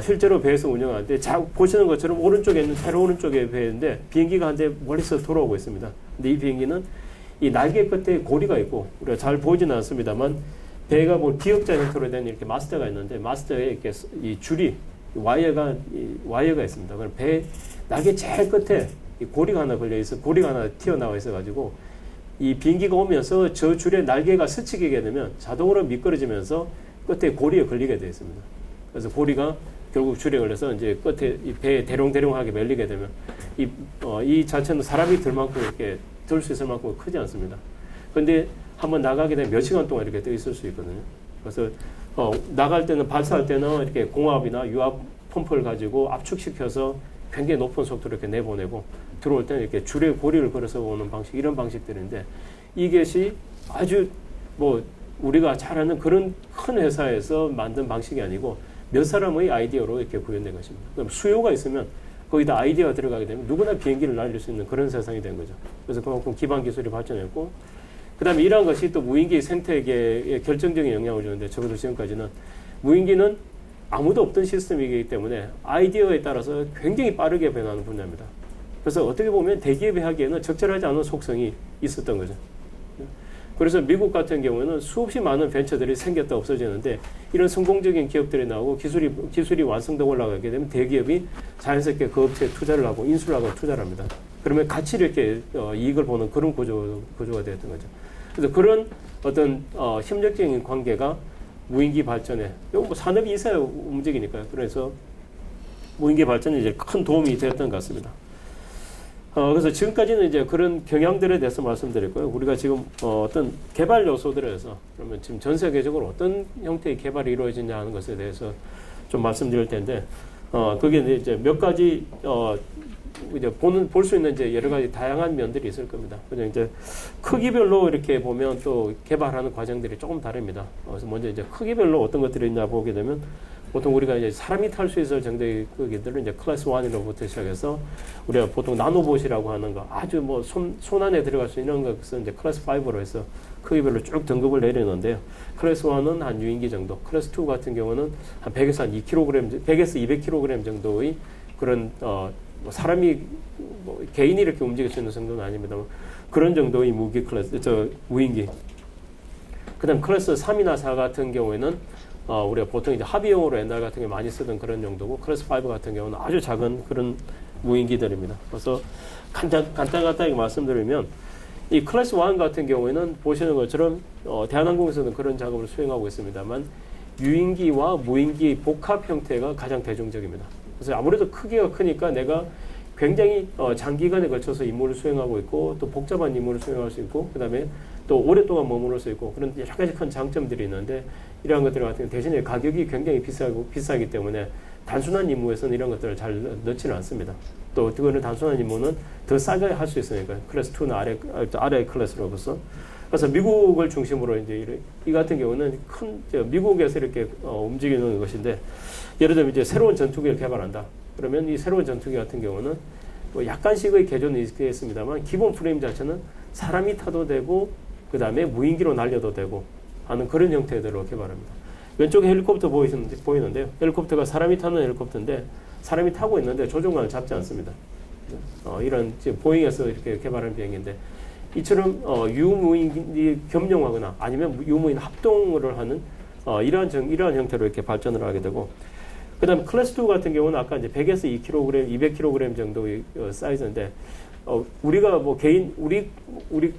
실제로 배에서 운영할 때 보시는 것처럼 오른쪽에 있는 세로 오른쪽에 배인데 비행기가 한 대 멀리서 돌아오고 있습니다. 근데 이 비행기는 이 날개 끝에 고리가 있고 우리가 잘 보이지는 않습니다만 배가 뭐 기역자 형태로 된 이렇게 마스터가 있는데 마스터에 이렇게 이 줄이 와이어가 있습니다. 그럼 배 날개 제일 끝에 이 고리가 하나 걸려 있어 고리가 하나 튀어나와 있어 가지고 이 비행기가 오면서 저 줄에 날개가 스치게 되면 자동으로 미끄러지면서 끝에 고리에 걸리게 되어 있습니다. 그래서 고리가 결국 줄에 걸려서 이제 끝에 이 배에 대롱대롱하게 밀리게 되면 이 자체는 사람이 들 만큼 이렇게 들 수 있을 만큼 크지 않습니다. 그런데 한번 나가게 되면 몇 시간 동안 이렇게 떠 있을 수 있거든요. 그래서 나갈 때는 발사할 때는 이렇게 공압이나 유압 펌프를 가지고 압축시켜서 굉장히 높은 속도로 이렇게 내보내고 들어올 때는 이렇게 줄에 고리를 걸어서 오는 방식 이런 방식들인데 이것이 아주 뭐 우리가 잘 아는 그런 큰 회사에서 만든 방식이 아니고 몇 사람의 아이디어로 이렇게 구현된 것입니다. 그럼 수요가 있으면 거기다 아이디어가 들어가게 되면 누구나 비행기를 날릴 수 있는 그런 세상이 된 거죠. 그래서 그만큼 기반 기술이 발전했고 그 다음에 이러한 것이 또 무인기 생태계에 결정적인 영향을 주는데 적어도 지금까지는 무인기는 아무도 없던 시스템이기 때문에 아이디어에 따라서 굉장히 빠르게 변하는 분야입니다. 그래서 어떻게 보면 대기업이 하기에는 적절하지 않은 속성이 있었던 거죠. 그래서 미국 같은 경우에는 수없이 많은 벤처들이 생겼다 없어지는데 이런 성공적인 기업들이 나오고 기술이 완성되고 올라가게 되면 대기업이 자연스럽게 그 업체에 투자를 하고 인수를 하고 투자를 합니다. 그러면 같이 이렇게 이익을 보는 그런 구조가 되었던 거죠. 그래서 그런 어떤 협력적인 관계가 무인기 발전에 뭐 산업이 있어야 움직이니까요. 그래서 무인기 발전에 이제 큰 도움이 되었던 것 같습니다. 그래서 지금까지는 이제 그런 경향들에 대해서 말씀드렸고요. 우리가 지금 어떤 개발 요소들에서 그러면 지금 전 세계적으로 어떤 형태의 개발이 이루어지냐 하는 것에 대해서 좀 말씀드릴 텐데 그게 이제 몇 가지 이제 볼 수 있는 이제 여러 가지 다양한 면들이 있을 겁니다. 그냥 이제 크기별로 이렇게 보면 또 개발하는 과정들이 조금 다릅니다. 그래서 먼저 이제 크기별로 어떤 것들이 있냐 보게 되면 보통 우리가 이제 사람이 탈 수 있을 정도의 크기들은 이제 클래스 1으로부터 시작해서 우리가 보통 나노봇이라고 하는 거 아주 뭐 손 안에 들어갈 수 있는 것은 이제 클래스 5로 해서 크기별로 쭉 등급을 내리는데요. 클래스 1은 한 유인기 정도, 클래스 2 같은 경우는 한 100에서 한 2kg, 100에서 200kg 정도의 그런 뭐 사람이 뭐 개인이 이렇게 움직일 수 있는 정도는 아닙니다. 그런 정도의 무인기. 그다음 클래스 3이나 4 같은 경우에는 우리가 보통 이제 합의용으로 옛날 같은 게 많이 쓰던 그런 정도고 클래스 5 같은 경우는 아주 작은 그런 무인기들입니다. 그래서 간단하게 말씀드리면 이 클래스 1 같은 경우에는 보시는 것처럼 대한항공에서는 그런 작업을 수행하고 있습니다만 유인기와 무인기 복합 형태가 가장 대중적입니다. 그래서 아무래도 크기가 크니까 내가 굉장히 장기간에 걸쳐서 임무를 수행하고 있고 또 복잡한 임무를 수행할 수 있고 그다음에 또 오랫동안 머무를 수 있고 그런 여러 가지 큰 장점들이 있는데 이러한 것들 같은 경우 대신에 가격이 굉장히 비싸기 때문에 단순한 임무에서는 이런 것들을 잘 넣지는 않습니다. 또 그거는 단순한 임무는 더 싸게 할 수 있으니까 클래스 2나 아래 클래스로서 그래서 미국을 중심으로 이제 이 같은 경우는 미국에서 이렇게 움직이는 것인데 예를 들면 이제 새로운 전투기를 개발한다. 그러면 이 새로운 전투기 같은 경우는 뭐 약간씩의 개조는 있겠습니다만 기본 프레임 자체는 사람이 타도 되고 그 다음에 무인기로 날려도 되고 하는 그런 형태들로 개발합니다. 왼쪽에 헬리콥터 보이는데요. 헬리콥터가 사람이 타는 헬리콥터인데 사람이 타고 있는데 조종관을 잡지 않습니다. 이런 지금 보잉에서 이렇게 개발한 비행기인데 이처럼 유무인이 겸용하거나 아니면 유무인 합동을 하는 이러한 형태로 이렇게 발전을 하게 되고 그다음에 클래스 2 같은 경우는 아까 이제 100에서 2kg, 200kg 정도의 사이즈인데 우리가 뭐 우리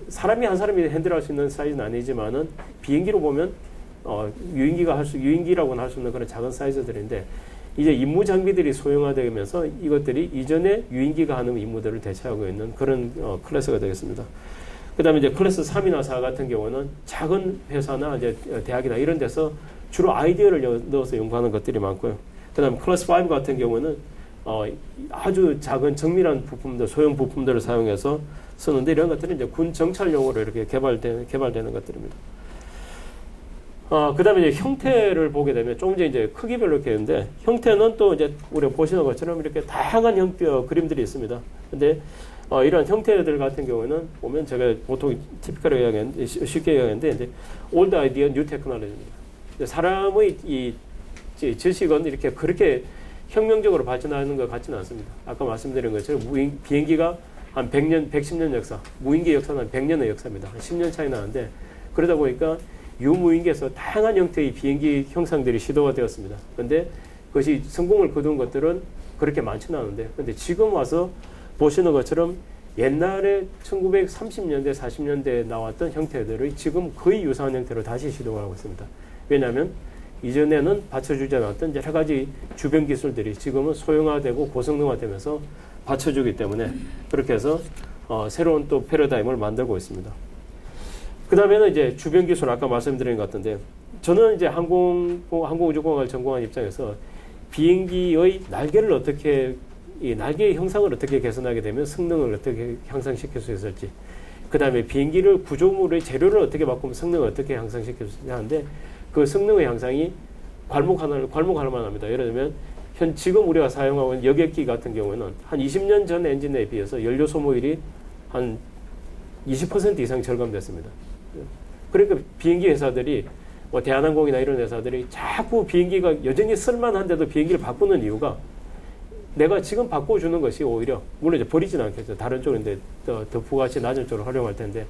사람이 한 사람이 핸들할 수 있는 사이즈는 아니지만은 비행기로 보면 유인기라고는 할 수 없는 그런 작은 사이즈들인데 이제 임무 장비들이 소형화되면서 이것들이 이전에 유인기가 하는 임무들을 대체하고 있는 그런 클래스가 되겠습니다. 그다음에 이제 클래스 3이나 4 같은 경우는 작은 회사나 이제 대학이나 이런 데서 주로 아이디어를 넣어서 연구하는 것들이 많고요. 그다음에 클래스 5 같은 경우는 아주 작은 정밀한 부품들, 소형 부품들을 사용해서 쓰는데 이런 것들은 이제 군 정찰용으로 이렇게 개발되는 것들입니다. 그 다음에 이제 형태를 보게 되면 조금 전에 이제 크기별로 이렇게 있는데 형태는 또 이제 우리가 보시는 것처럼 이렇게 다양한 그림들이 있습니다. 근데 이런 형태들 같은 경우는 보면 제가 보통 쉽게 이야기하는데 이제 old idea, new technology입니다. 사람의 이 지식은 이렇게 그렇게 혁명적으로 발전하는 것 같지는 않습니다. 아까 말씀드린 것처럼 비행기가 한 100년, 110년 역사, 무인기 역사는 한 100년의 역사입니다. 한 10년 차이 나는데 그러다 보니까 유무인기에서 다양한 형태의 비행기 형상들이 시도가 되었습니다. 그런데 그것이 성공을 거둔 것들은 그렇게 많지는 않은데 근데 지금 와서 보시는 것처럼 옛날에 1930년대, 40년대에 나왔던 형태들의 지금 거의 유사한 형태로 다시 시도를 하고 있습니다. 왜냐하면 이전에는 받쳐주지 않았던 여러 가지 주변 기술들이 지금은 소형화되고 고성능화되면서 받쳐주기 때문에 그렇게 해서 새로운 또 패러다임을 만들고 있습니다. 그 다음에는 이제 주변 기술 아까 말씀드린 것 같은데 저는 이제 항공우주공학을 전공한 입장에서 비행기의 날개를 어떻게 이 날개의 형상을 어떻게 개선하게 되면 성능을 어떻게 향상시킬 수 있을지 그 다음에 비행기를 구조물의 재료를 어떻게 바꾸면 성능을 어떻게 향상시킬 수 있냐 하는데 그 성능의 향상이 괄목할 만합니다. 예를 들면 지금 우리가 사용하고 있는 여객기 같은 경우에는 한 20년 전 엔진에 비해서 연료 소모율이 한 20% 이상 절감됐습니다. 그러니까 비행기 회사들이 뭐 대한항공이나 이런 회사들이 자꾸 비행기가 여전히 쓸만한데도 비행기를 바꾸는 이유가 내가 지금 바꿔주는 것이 오히려 물론 이제 버리지는 않겠죠. 다른 쪽인데 더 부가치 낮은 쪽으로 활용할 텐데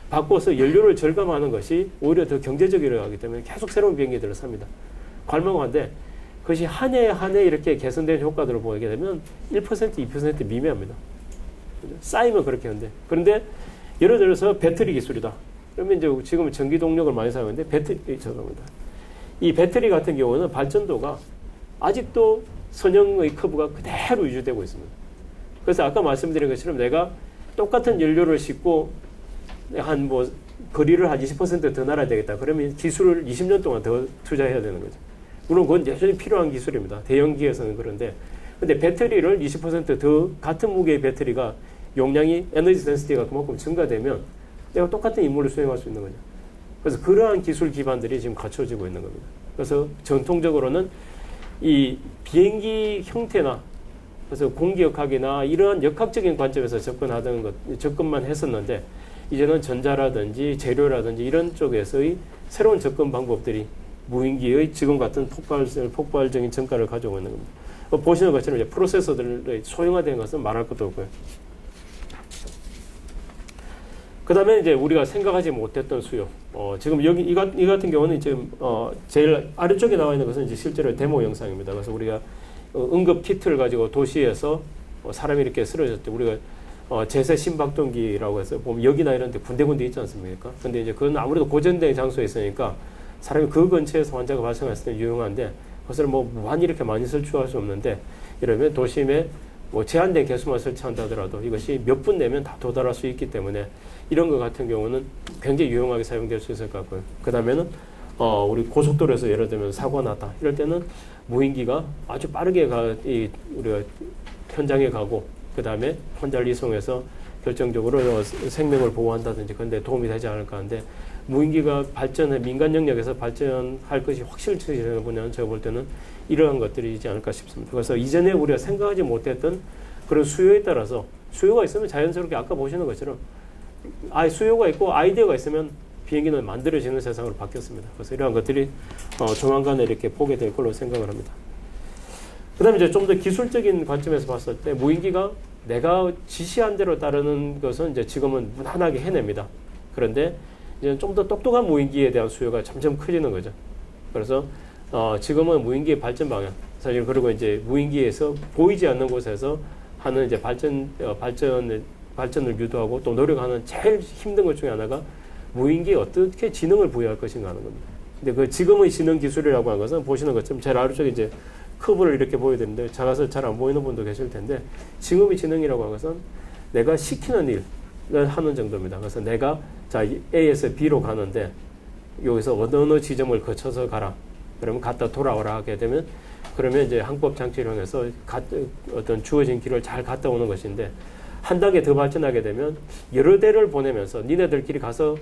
바꿔서 연료를 절감하는 것이 오히려 더 경제적이라고 하기 때문에 계속 새로운 비행기들을 삽니다. 괄목한데 그것이 한 해 이렇게 개선된 효과들을 보게 되면 1%, 2% 미미합니다. 쌓이면 그렇게 하는데 그런데 예를 들어서 배터리 기술이다. 그러면 이제 지금은 전기 동력을 많이 사용하는데 이 배터리 같은 경우는 발전도가 아직도 선형의 커브가 그대로 유지되고 있습니다. 그래서 아까 말씀드린 것처럼 내가 똑같은 연료를 싣고 거리를 한 20% 더 날아야 되겠다. 그러면 기술을 20년 동안 더 투자해야 되는 거죠. 물론 그건 여전히 필요한 기술입니다. 대형기에서는 그런데. 근데 배터리를 20%더 같은 무게의 배터리가 용량이 에너지 덴시티가 그만큼 증가되면 내가 똑같은 임무를 수행할 수 있는 거죠. 그래서 그러한 기술 기반들이 지금 갖춰지고 있는 겁니다. 그래서 전통적으로는 이 비행기 형태나 그래서 공기역학이나 이러한 역학적인 관점에서 접근만 했었는데 이제는 전자라든지 재료라든지 이런 쪽에서의 새로운 접근 방법들이 무인기의 지금 같은 폭발적인 성과를 가져오고 있는 겁니다. 보시는 것처럼 이제 프로세서들의 소형화된 것은 말할 것도 없고요. 그 다음에 이제 우리가 생각하지 못했던 수요. 지금 여기 이 같은 경우는 지금 제일 아래쪽에 나와 있는 것은 이제 실제로 데모 영상입니다. 그래서 우리가 응급 키트를 가지고 도시에서 사람이 이렇게 쓰러졌을 때 우리가 제세 심박동기라고 해서 보면 여기나 이런 데 군데군데 있지 않습니까? 근데 이제 그건 아무래도 고전된 장소에 있으니까 사람이 그 근처에서 환자가 발생했을 때 유용한데 그것을 뭐 무한히 이렇게 많이 설치할 수 없는데 이러면 도심에 뭐 제한된 개수만 설치한다 하더라도 이것이 몇 분 내면 다 도달할 수 있기 때문에 이런 것 같은 경우는 굉장히 유용하게 사용될 수 있을 것 같고요. 그 다음에는 우리 고속도로에서 예를 들면 사고가 났다. 이럴 때는 무인기가 아주 빠르게 우리가 현장에 가고 그 다음에 환자를 이송해서 결정적으로 생명을 보호한다든지 그런데 도움이 되지 않을까 하는데 무인기가 민간 영역에서 발전할 것이 확실치되는 분야는 제가 볼 때는 이러한 것들이지 않을까 싶습니다. 그래서 이전에 우리가 생각하지 못했던 그런 수요에 따라서 수요가 있으면 자연스럽게 아까 보시는 것처럼 수요가 있고 아이디어가 있으면 비행기는 만들어지는 세상으로 바뀌었습니다. 그래서 이러한 것들이 조만간에 이렇게 보게 될 걸로 생각을 합니다. 그 다음에 이제 좀 더 기술적인 관점에서 봤을 때 무인기가 내가 지시한 대로 따르는 것은 이제 지금은 무난하게 해냅니다. 그런데 이제 좀 더 똑똑한 무인기에 대한 수요가 점점 커지는 거죠. 그래서 지금은 무인기의 발전 방향, 사실 그리고 이제 무인기에서 보이지 않는 곳에서 하는 이제 발전을 유도하고 또 노력하는 제일 힘든 것 중에 하나가 무인기에 어떻게 지능을 부여할 것인가 하는 겁니다. 근데 그 지금의 지능 기술이라고 하는 것은 보시는 것처럼 제일 아래쪽에 이제 커브를 이렇게 보여드리는데 작아서 잘 안 보이는 분도 계실 텐데 지금의 지능이라고 하는 것은 내가 시키는 일을 하는 정도입니다. 그래서 내가 A에서 B로 가는데 여기서 어느 지점을 거쳐서 가라. 그러면 갔다 돌아오라 하게 되면 그러면 이제 항법 장치를 이용해서 어떤 주어진 길을 잘 갔다 오는 것인데 한 단계 더 발전하게 되면 여러 대를 보내면서 니네들끼리 가서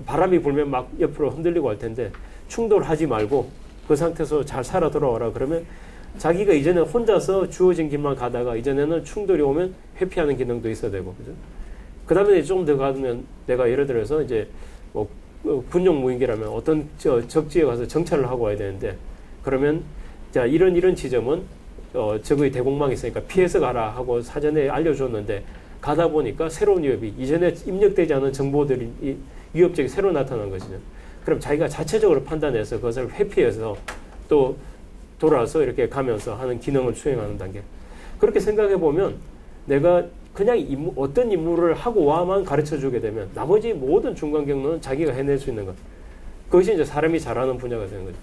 바람이 불면 막 옆으로 흔들리고 할 텐데 충돌하지 말고 그 상태에서 잘 살아 돌아와라. 그러면 자기가 이제는 혼자서 주어진 길만 가다가 이전에는 충돌이 오면 회피하는 기능도 있어야 되고, 그죠? 그 다음에 좀 더 가면 내가 예를 들어서 이제 뭐 군용 무인기라면 어떤 적지에 가서 정찰을 하고 와야 되는데 그러면 자 이런 지점은 적의 대공망이 있으니까 피해서 가라 하고 사전에 알려줬는데 가다 보니까 새로운 위협이 이전에 입력되지 않은 정보들이 위협적이 새로 나타난 것이죠. 그럼 자기가 자체적으로 판단해서 그것을 회피해서 또 돌아서 이렇게 가면서 하는 기능을 수행하는 단계. 그렇게 생각해 보면 내가 그냥 어떤 임무를 하고 와만 가르쳐 주게 되면 나머지 모든 중간 경로는 자기가 해낼 수 있는 것. 그것이 이제 사람이 잘하는 분야가 되는 거죠.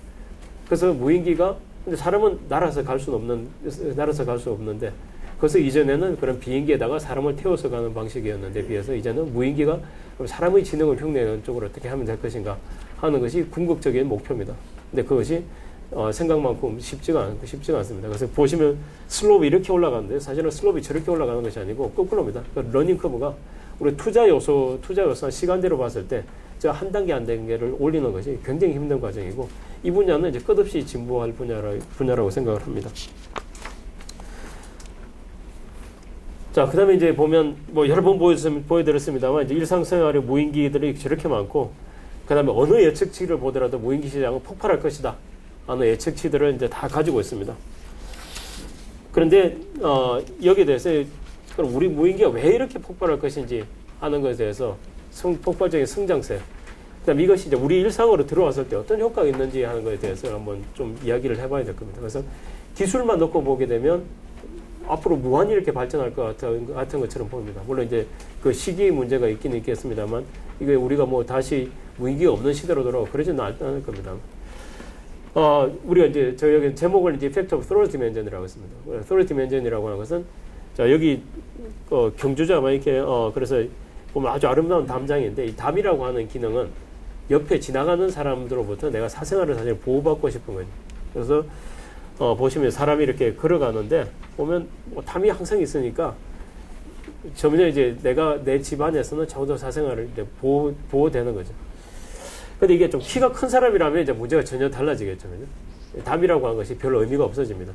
그래서 무인기가 근데 사람은 날아서 갈 수 없는데 그래서 이전에는 그런 비행기에다가 사람을 태워서 가는 방식이었는데 비해서 이제는 무인기가 사람의 지능을 흉내내는 쪽으로 어떻게 하면 될 것인가 하는 것이 궁극적인 목표입니다. 근데 그것이 생각만큼 쉽지가 않습니다. 그래서 보시면 슬롭이 이렇게 올라가는데 사실은 슬롭이 저렇게 올라가는 것이 아니고 거꾸로입니다. 그러니까 러닝 커브가 우리 투자 요소나 시간대로 봤을 때 한 단계 한 단계를 올리는 것이 굉장히 힘든 과정이고 이 분야는 이제 끝없이 진보할 분야라고 생각을 합니다. 자, 그 다음에 이제 보면 뭐 여러 번 보여드렸습니다만 이제 일상생활에 무인기들이 저렇게 많고 그 다음에 어느 예측치를 보더라도 무인기 시장은 폭발할 것이다 하는 예측치들을 이제 다 가지고 있습니다. 그런데 여기에 대해서 그럼 우리 무인기가 왜 이렇게 폭발할 것인지 하는 것에 대해서 폭발적인 성장세, 그다음 이것이 이제 우리 일상으로 들어왔을 때 어떤 효과가 있는지 하는 것에 대해서 한번 좀 이야기를 해봐야 될 겁니다. 그래서 기술만 놓고 보게 되면 앞으로 무한히 이렇게 발전할 것 같은 것처럼 보입니다. 물론 이제 그 시기의 문제가 있긴 있겠습니다만 이게 우리가 뭐 다시 무인기가 없는 시대로 돌아오고 그러지는 않을 겁니다. 우리가 이제 저 여기 제목을 이제 Effect of Third Dimension이라고 했습니다. Third Dimension이라고 하는 것은 자 여기 경주자만 이렇게 그래서 보면 아주 아름다운 담장인데 이 담이라고 하는 기능은 옆에 지나가는 사람들로부터 내가 사생활을 사실 보호받고 싶은 거죠. 그래서 보시면 사람이 이렇게 걸어가는데 보면 뭐 담이 항상 있으니까 점점 이제 내가 내 집안에서는 적어도 사생활을 이제 보호되는 거죠. 근데 이게 좀 키가 큰 사람이라면 이제 문제가 전혀 달라지겠죠. 담이라고 하는 것이 별로 의미가 없어집니다.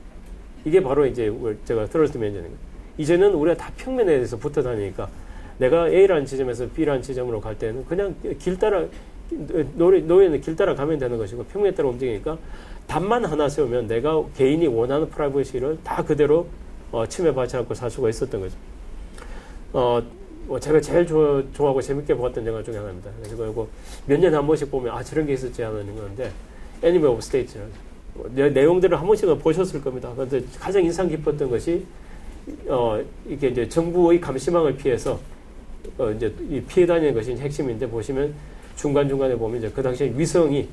이게 바로 이제 제가 트러스트 매니저는 거예요. 이제는 우리가 다 평면에 대해서 붙어 다니니까 내가 A라는 지점에서 B라는 지점으로 갈 때는 그냥 길 따라 노예는 길 따라 가면 되는 것이고 평면에 따라 움직이니까 답만 하나 세우면 내가 개인이 원하는 프라이버시를 다 그대로 침해받지 않고 살 수가 있었던 거죠. 제가 제일 좋아하고 재밌게 보았던 영화 중에 하나입니다. 그래서 이거 몇 년에 한 번씩 보면 저런 게 있었지 하는 건데 Enemy of State라는 내용들을 한 번씩은 보셨을 겁니다. 그런데 가장 인상 깊었던 것이 이게 이제 정부의 감시망을 피해서 이제 피해 다니는 것이 핵심인데 보시면 중간중간에 보면 이제 그 당시에 위성이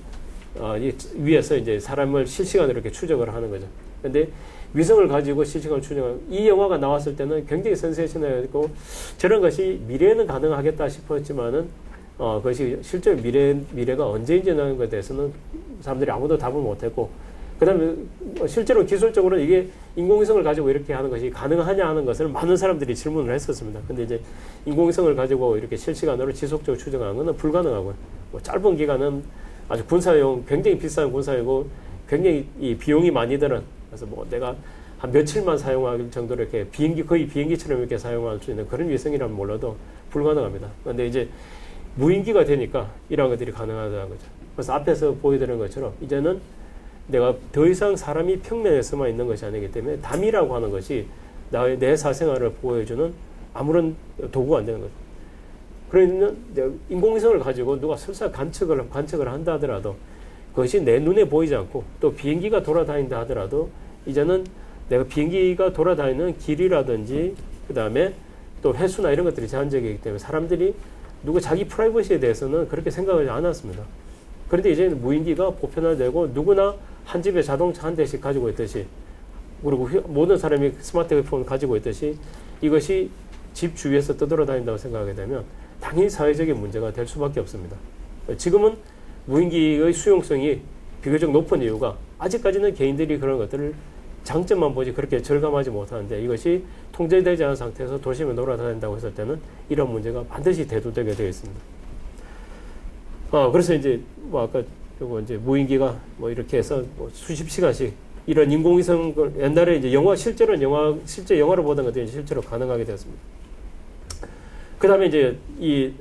위에서 이제 사람을 실시간으로 이렇게 추적을 하는 거죠. 근데 위성을 가지고 실시간을 추적하는 이 영화가 나왔을 때는 굉장히 센세이션했고 저런 것이 미래에는 가능하겠다 싶었지만은 그것이 실제 미래가 언제인지라는 것에 대해서는 사람들이 아무도 답을 못했고 그다음에 실제로 기술적으로 이게 인공위성을 가지고 이렇게 하는 것이 가능하냐 하는 것을 많은 사람들이 질문을 했었습니다. 근데 이제 인공위성을 가지고 이렇게 실시간으로 지속적으로 추적하는 것은 불가능하고요. 뭐 짧은 기간은 아주 군사용 굉장히 비싼 군사이고 굉장히 이 비용이 많이 드는 그래서 뭐 내가 한 며칠만 사용할 정도로 이렇게 거의 비행기처럼 이렇게 사용할 수 있는 그런 위성이라면 몰라도 불가능합니다. 그런데 이제 무인기가 되니까 이런 것들이 가능하다는 거죠. 그래서 앞에서 보여드린 것처럼 이제는 내가 더 이상 사람이 평면에서만 있는 것이 아니기 때문에 담이라고 하는 것이 내 사생활을 보호해주는 아무런 도구가 안 되는 거죠. 그러면 인공위성을 가지고 누가 설사 관측을 한다 하더라도 그것이 내 눈에 보이지 않고 또 비행기가 돌아다닌다 하더라도 이제는 내가 비행기가 돌아다니는 길이라든지 그 다음에 또 횟수나 이런 것들이 제한적이기 때문에 사람들이 자기 프라이버시에 대해서는 그렇게 생각하지 않았습니다. 그런데 이제는 무인기가 보편화되고 누구나 한 집에 자동차 한 대씩 가지고 있듯이 그리고 모든 사람이 스마트폰을 가지고 있듯이 이것이 집 주위에서 떠돌아다닌다고 생각하게 되면 당연히 사회적인 문제가 될 수밖에 없습니다. 지금은 무인기의 수용성이 비교적 높은 이유가 아직까지는 개인들이 그런 것들을 장점만 보지 그렇게 절감하지 못하는데 이것이 통제되지 않은 상태에서 도심에 돌아다닌다고 했을 때는 이런 문제가 반드시 대두되게 되어 있습니다. 그래서 이제 뭐 아까 요거 이제 무인기가 뭐 이렇게 해서 뭐 수십 시간씩 이런 인공위성 옛날에 이제 실제 영화로 보던 것들이 실제로 가능하게 되었습니다. 그 다음에 이제 이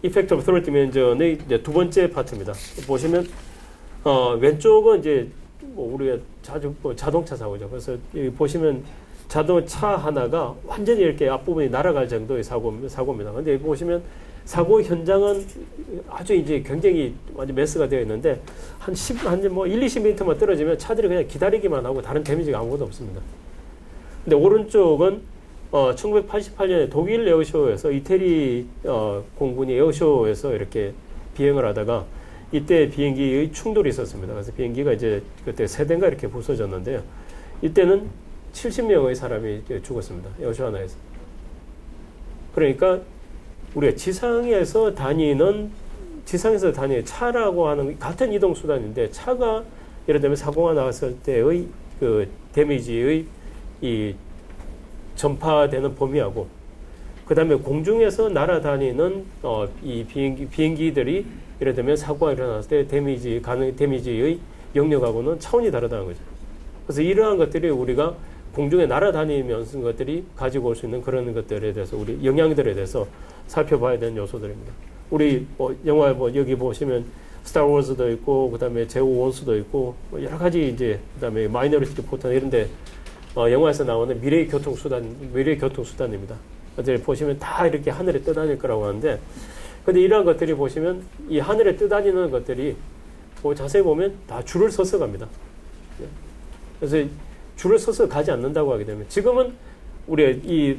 이펙트 오브 트롤 디멘전의 이제 두 번째 파트입니다. 보시면 왼쪽은 이제 뭐 우리가 자주 자동차 사고죠. 그래서 여기 보시면 자동차 하나가 완전히 이렇게 앞부분이 날아갈 정도의 사고입니다. 근데 여기 보시면 사고 현장은 아주 이제 굉장히 완전 메스가 되어 있는데 한 1, 20m만 떨어지면 차들이 그냥 기다리기만 하고 다른 데미지가 아무것도 없습니다. 근데 오른쪽은 1988년에 독일 에어쇼에서 이태리 공군이 에어쇼에서 이렇게 비행을 하다가 이때 비행기의 충돌이 있었습니다. 그래서 비행기가 이제 그때 세 대인가 이렇게 부서졌는데요. 이때는 70명의 사람이 죽었습니다. 에어쇼 하나에서. 그러니까 우리가 지상에서 다니는 차라고 하는 같은 이동 수단인데 차가 예를 들면 사고가 나왔을 때의 그 데미지의 이 전파되는 범위하고 그 다음에 공중에서 날아다니는 이 비행기들이 예를 들면 사고가 일어났을 때 데미지의 영역하고는 차원이 다르다는 거죠. 그래서 이러한 것들이 우리가 공중에 날아다니면서 것들이 가지고 올 수 있는 그런 것들에 대해서 우리 영향들에 대해서 살펴봐야 되는 요소들입니다. 우리 영화 여기 보시면 스타워즈도 있고 그다음에 제우 원수도 있고 여러 가지 이제 그다음에 마이너리티 리포터 이런데 영화에서 나오는 미래의 교통수단입니다. 어제 보시면 다 이렇게 하늘에 떠다닐 거라고 하는데 근데 이러한 것들이 보시면 이 하늘에 떠다니는 것들이 자세히 보면 다 줄을 서서 갑니다. 그래서 줄을 서서 가지 않는다고 하게 되면 지금은 우리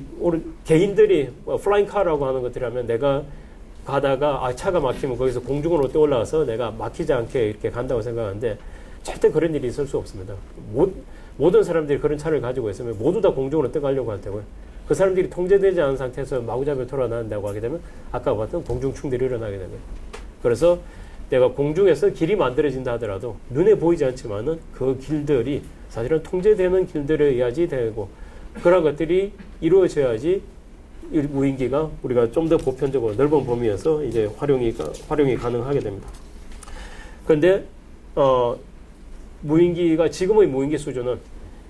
개인들이 플라잉 카라고 하는 것들이라면 내가 가다가 차가 막히면 거기서 공중으로 뛰어올라와서 내가 막히지 않게 이렇게 간다고 생각하는데 절대 그런 일이 있을 수 없습니다. 모든 사람들이 그런 차를 가지고 있으면 모두 다 공중으로 뛰어가려고 할 테고요. 그 사람들이 통제되지 않은 상태에서 마구잡이로 돌아다닌다고 하게 되면 아까 봤던 공중 충돌이 일어나게 됩니다. 그래서 내가 공중에서 길이 만들어진다 하더라도 눈에 보이지 않지만은 그 길들이 사실은 통제되는 길들에 의하지 되고 그런 것들이 이루어져야지 무인기가 우리가 좀 더 보편적으로 넓은 범위에서 이제 활용이 가능하게 됩니다. 그런데 무인기가 지금의 무인기 수준은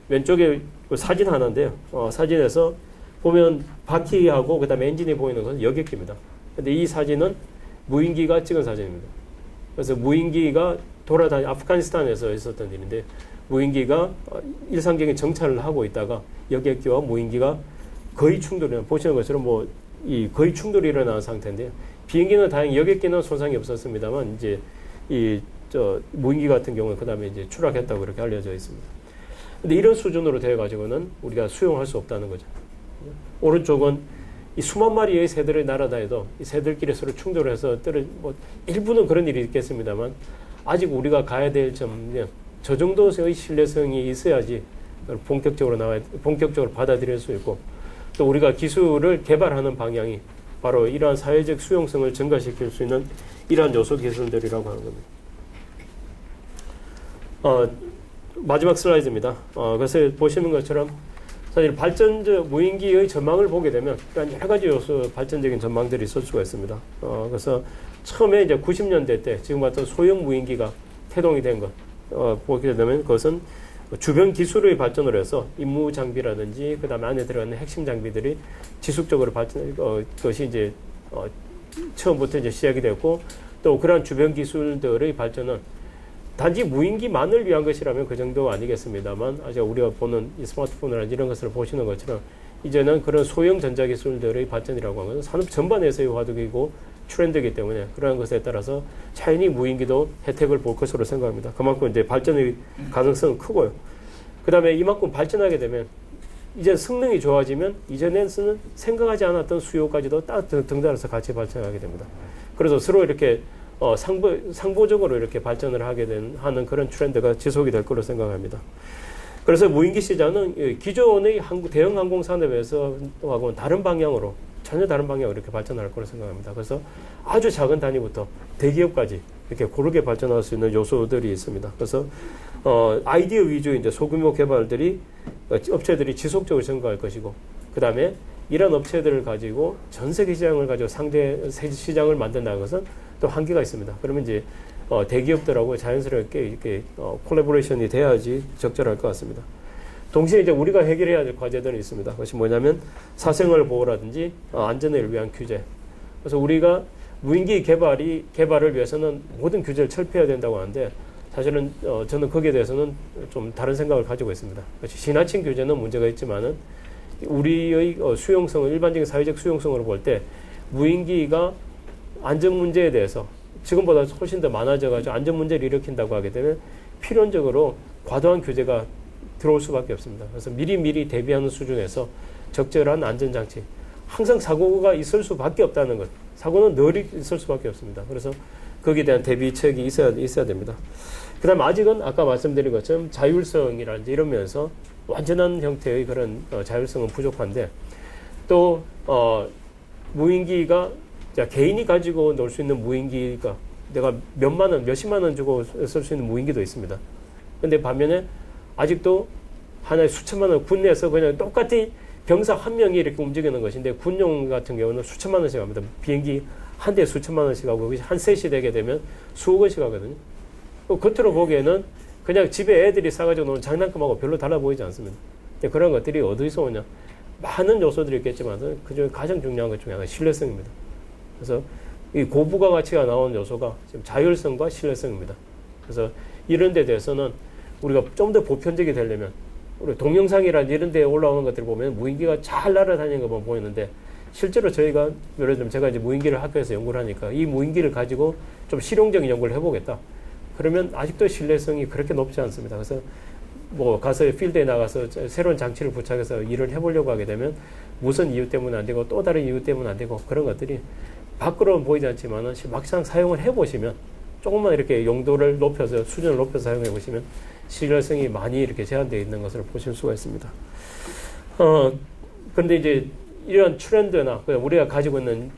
왼쪽에 사진 하나인데요. 사진에서 보면 바퀴하고 그다음에 엔진이 보이는 것은 여객기입니다. 근데 이 사진은 무인기가 찍은 사진입니다. 그래서 무인기가 아프가니스탄에서 있었던 일인데 무인기가 일상적인 정찰을 하고 있다가 여객기와 무인기가 거의 충돌이 보시는 것처럼 거의 충돌이 일어나는 상태인데요. 비행기는 다행히 여객기는 손상이 없었습니다만 이제 무인기 같은 경우는 그다음에 이제 추락했다고 그렇게 알려져 있습니다. 근데 이런 수준으로 되어 가지고는 우리가 수용할 수 없다는 거죠. 오른쪽은 이 수만 마리의 새들이 날아다녀도 이 새들끼리 서로 충돌해서 일부는 그런 일이 있겠습니다만 아직 우리가 가야 될 점은 저 정도의 신뢰성이 있어야지 본격적으로 받아들일 수 있고 또 우리가 기술을 개발하는 방향이 바로 이러한 사회적 수용성을 증가시킬 수 있는 이러한 요소 기술들이라고 하는 겁니다. 마지막 슬라이드입니다. 그래서 보시는 것처럼 사실 무인기의 전망을 보게 되면 여러 가지 요소 발전적인 전망들이 있을 수가 있습니다. 그래서 처음에 이제 90년대 때 지금 같은 소형 무인기가 태동이 된 것 보게 되면 그것은 주변 기술의 발전을 해서 임무 장비라든지 그다음에 안에 들어가는 핵심 장비들이 지속적으로 그것이 이제 처음부터 이제 시작이 됐고 또 그러한 주변 기술들의 발전은 단지 무인기만을 위한 것이라면 그 정도 아니겠습니다만 아직 우리가 보는 이 스마트폰이라든지 이런 것을 보시는 것처럼 이제는 그런 소형 전자기술들의 발전이라고 하는 것은 산업 전반에서의 화두이고 트렌드이기 때문에 그러한 것에 따라서 차이니 무인기도 혜택을 볼 것으로 생각합니다. 그만큼 이제 발전의 가능성은 크고요. 그 다음에 이만큼 발전하게 되면 이제 성능이 좋아지면 이전에는 생각하지 않았던 수요까지도 딱 등단해서 같이 발전하게 됩니다. 그래서 서로 이렇게 상보적으로 이렇게 발전을 하는 그런 트렌드가 지속이 될 거로 생각합니다. 그래서 무인기 시장은 기존의 대형 항공 산업에서 하고는 전혀 다른 방향으로 이렇게 발전할 거로 생각합니다. 그래서 아주 작은 단위부터 대기업까지 이렇게 고르게 발전할 수 있는 요소들이 있습니다. 그래서 아이디어 위주의 이제 소규모 업체들이 지속적으로 증가할 것이고, 그 다음에 이런 업체들을 가지고 전 세계 시장을 가지고 상대 시장을 만든다는 것은 또 한계가 있습니다. 그러면 이제 대기업들하고 자연스럽게 이렇게 콜라보레이션이 돼야지 적절할 것 같습니다. 동시에 이제 우리가 해결해야 될 과제들은 있습니다. 그것이 뭐냐면 사생활 보호라든지 안전을 위한 규제. 그래서 우리가 무인기 개발을 위해서는 모든 규제를 철폐해야 된다고 하는데 사실은 저는 거기에 대해서는 좀 다른 생각을 가지고 있습니다. 지나친 규제는 문제가 있지만은 우리의 일반적인 사회적 수용성으로 볼 때 무인기가 안전 문제에 대해서 지금보다 훨씬 더 많아져가지고 안전 문제를 일으킨다고 하게 되면 필연적으로 과도한 규제가 들어올 수밖에 없습니다. 그래서 미리 대비하는 수준에서 적절한 안전장치, 항상 사고가 있을 수밖에 없다는 것, 사고는 늘 있을 수밖에 없습니다. 그래서 거기에 대한 대비책이 있어야 됩니다. 그 다음 아직은 아까 말씀드린 것처럼 자율성이라든지 이런 면에서 완전한 형태의 그런 자율성은 부족한데 또 무인기가 개인이 가지고 놀 수 있는 무인기가 내가 몇십만 원 주고 쓸 수 있는 무인기도 있습니다. 근데 반면에 아직도 하나에 수천만 원 군내에서 그냥 똑같이 병사 한 명이 이렇게 움직이는 것인데 군용 같은 경우는 수천만 원씩 합니다. 비행기 한 대에 수천만 원씩 하고 한 셋이 되게 되면 수억 원씩 하거든요. 겉으로 보기에는 그냥 집에 애들이 싸가지고 노는 장난감하고 별로 달라 보이지 않습니다. 근데 그런 것들이 어디서 오냐? 많은 요소들이 있겠지만 그중에 가장 중요한 것 중에 하나가 신뢰성입니다. 그래서 이 고부가 가치가 나오는 요소가 지금 자율성과 신뢰성입니다. 그래서 이런 데 대해서는 우리가 좀 더 보편적이 되려면 우리 동영상이나 이런 데 올라오는 것들을 보면 무인기가 잘 날아다니는 것만 보이는데 실제로 저희가 예를 들면 제가 이제 무인기를 학교에서 연구를 하니까 이 무인기를 가지고 좀 실용적인 연구를 해보겠다. 그러면 아직도 신뢰성이 그렇게 높지 않습니다. 그래서 가서 필드에 나가서 새로운 장치를 부착해서 일을 해보려고 하게 되면 무슨 이유 때문에 안 되고 또 다른 이유 때문에 안 되고 그런 것들이 밖으로는 보이지 않지만 막상 사용을 해보시면 조금만 이렇게 용도를 높여서 수준을 높여서 사용해 보시면 신뢰성이 많이 이렇게 제한되어 있는 것을 보실 수가 있습니다. 그런데 이제 이런 트렌드나 우리가 가지고 있는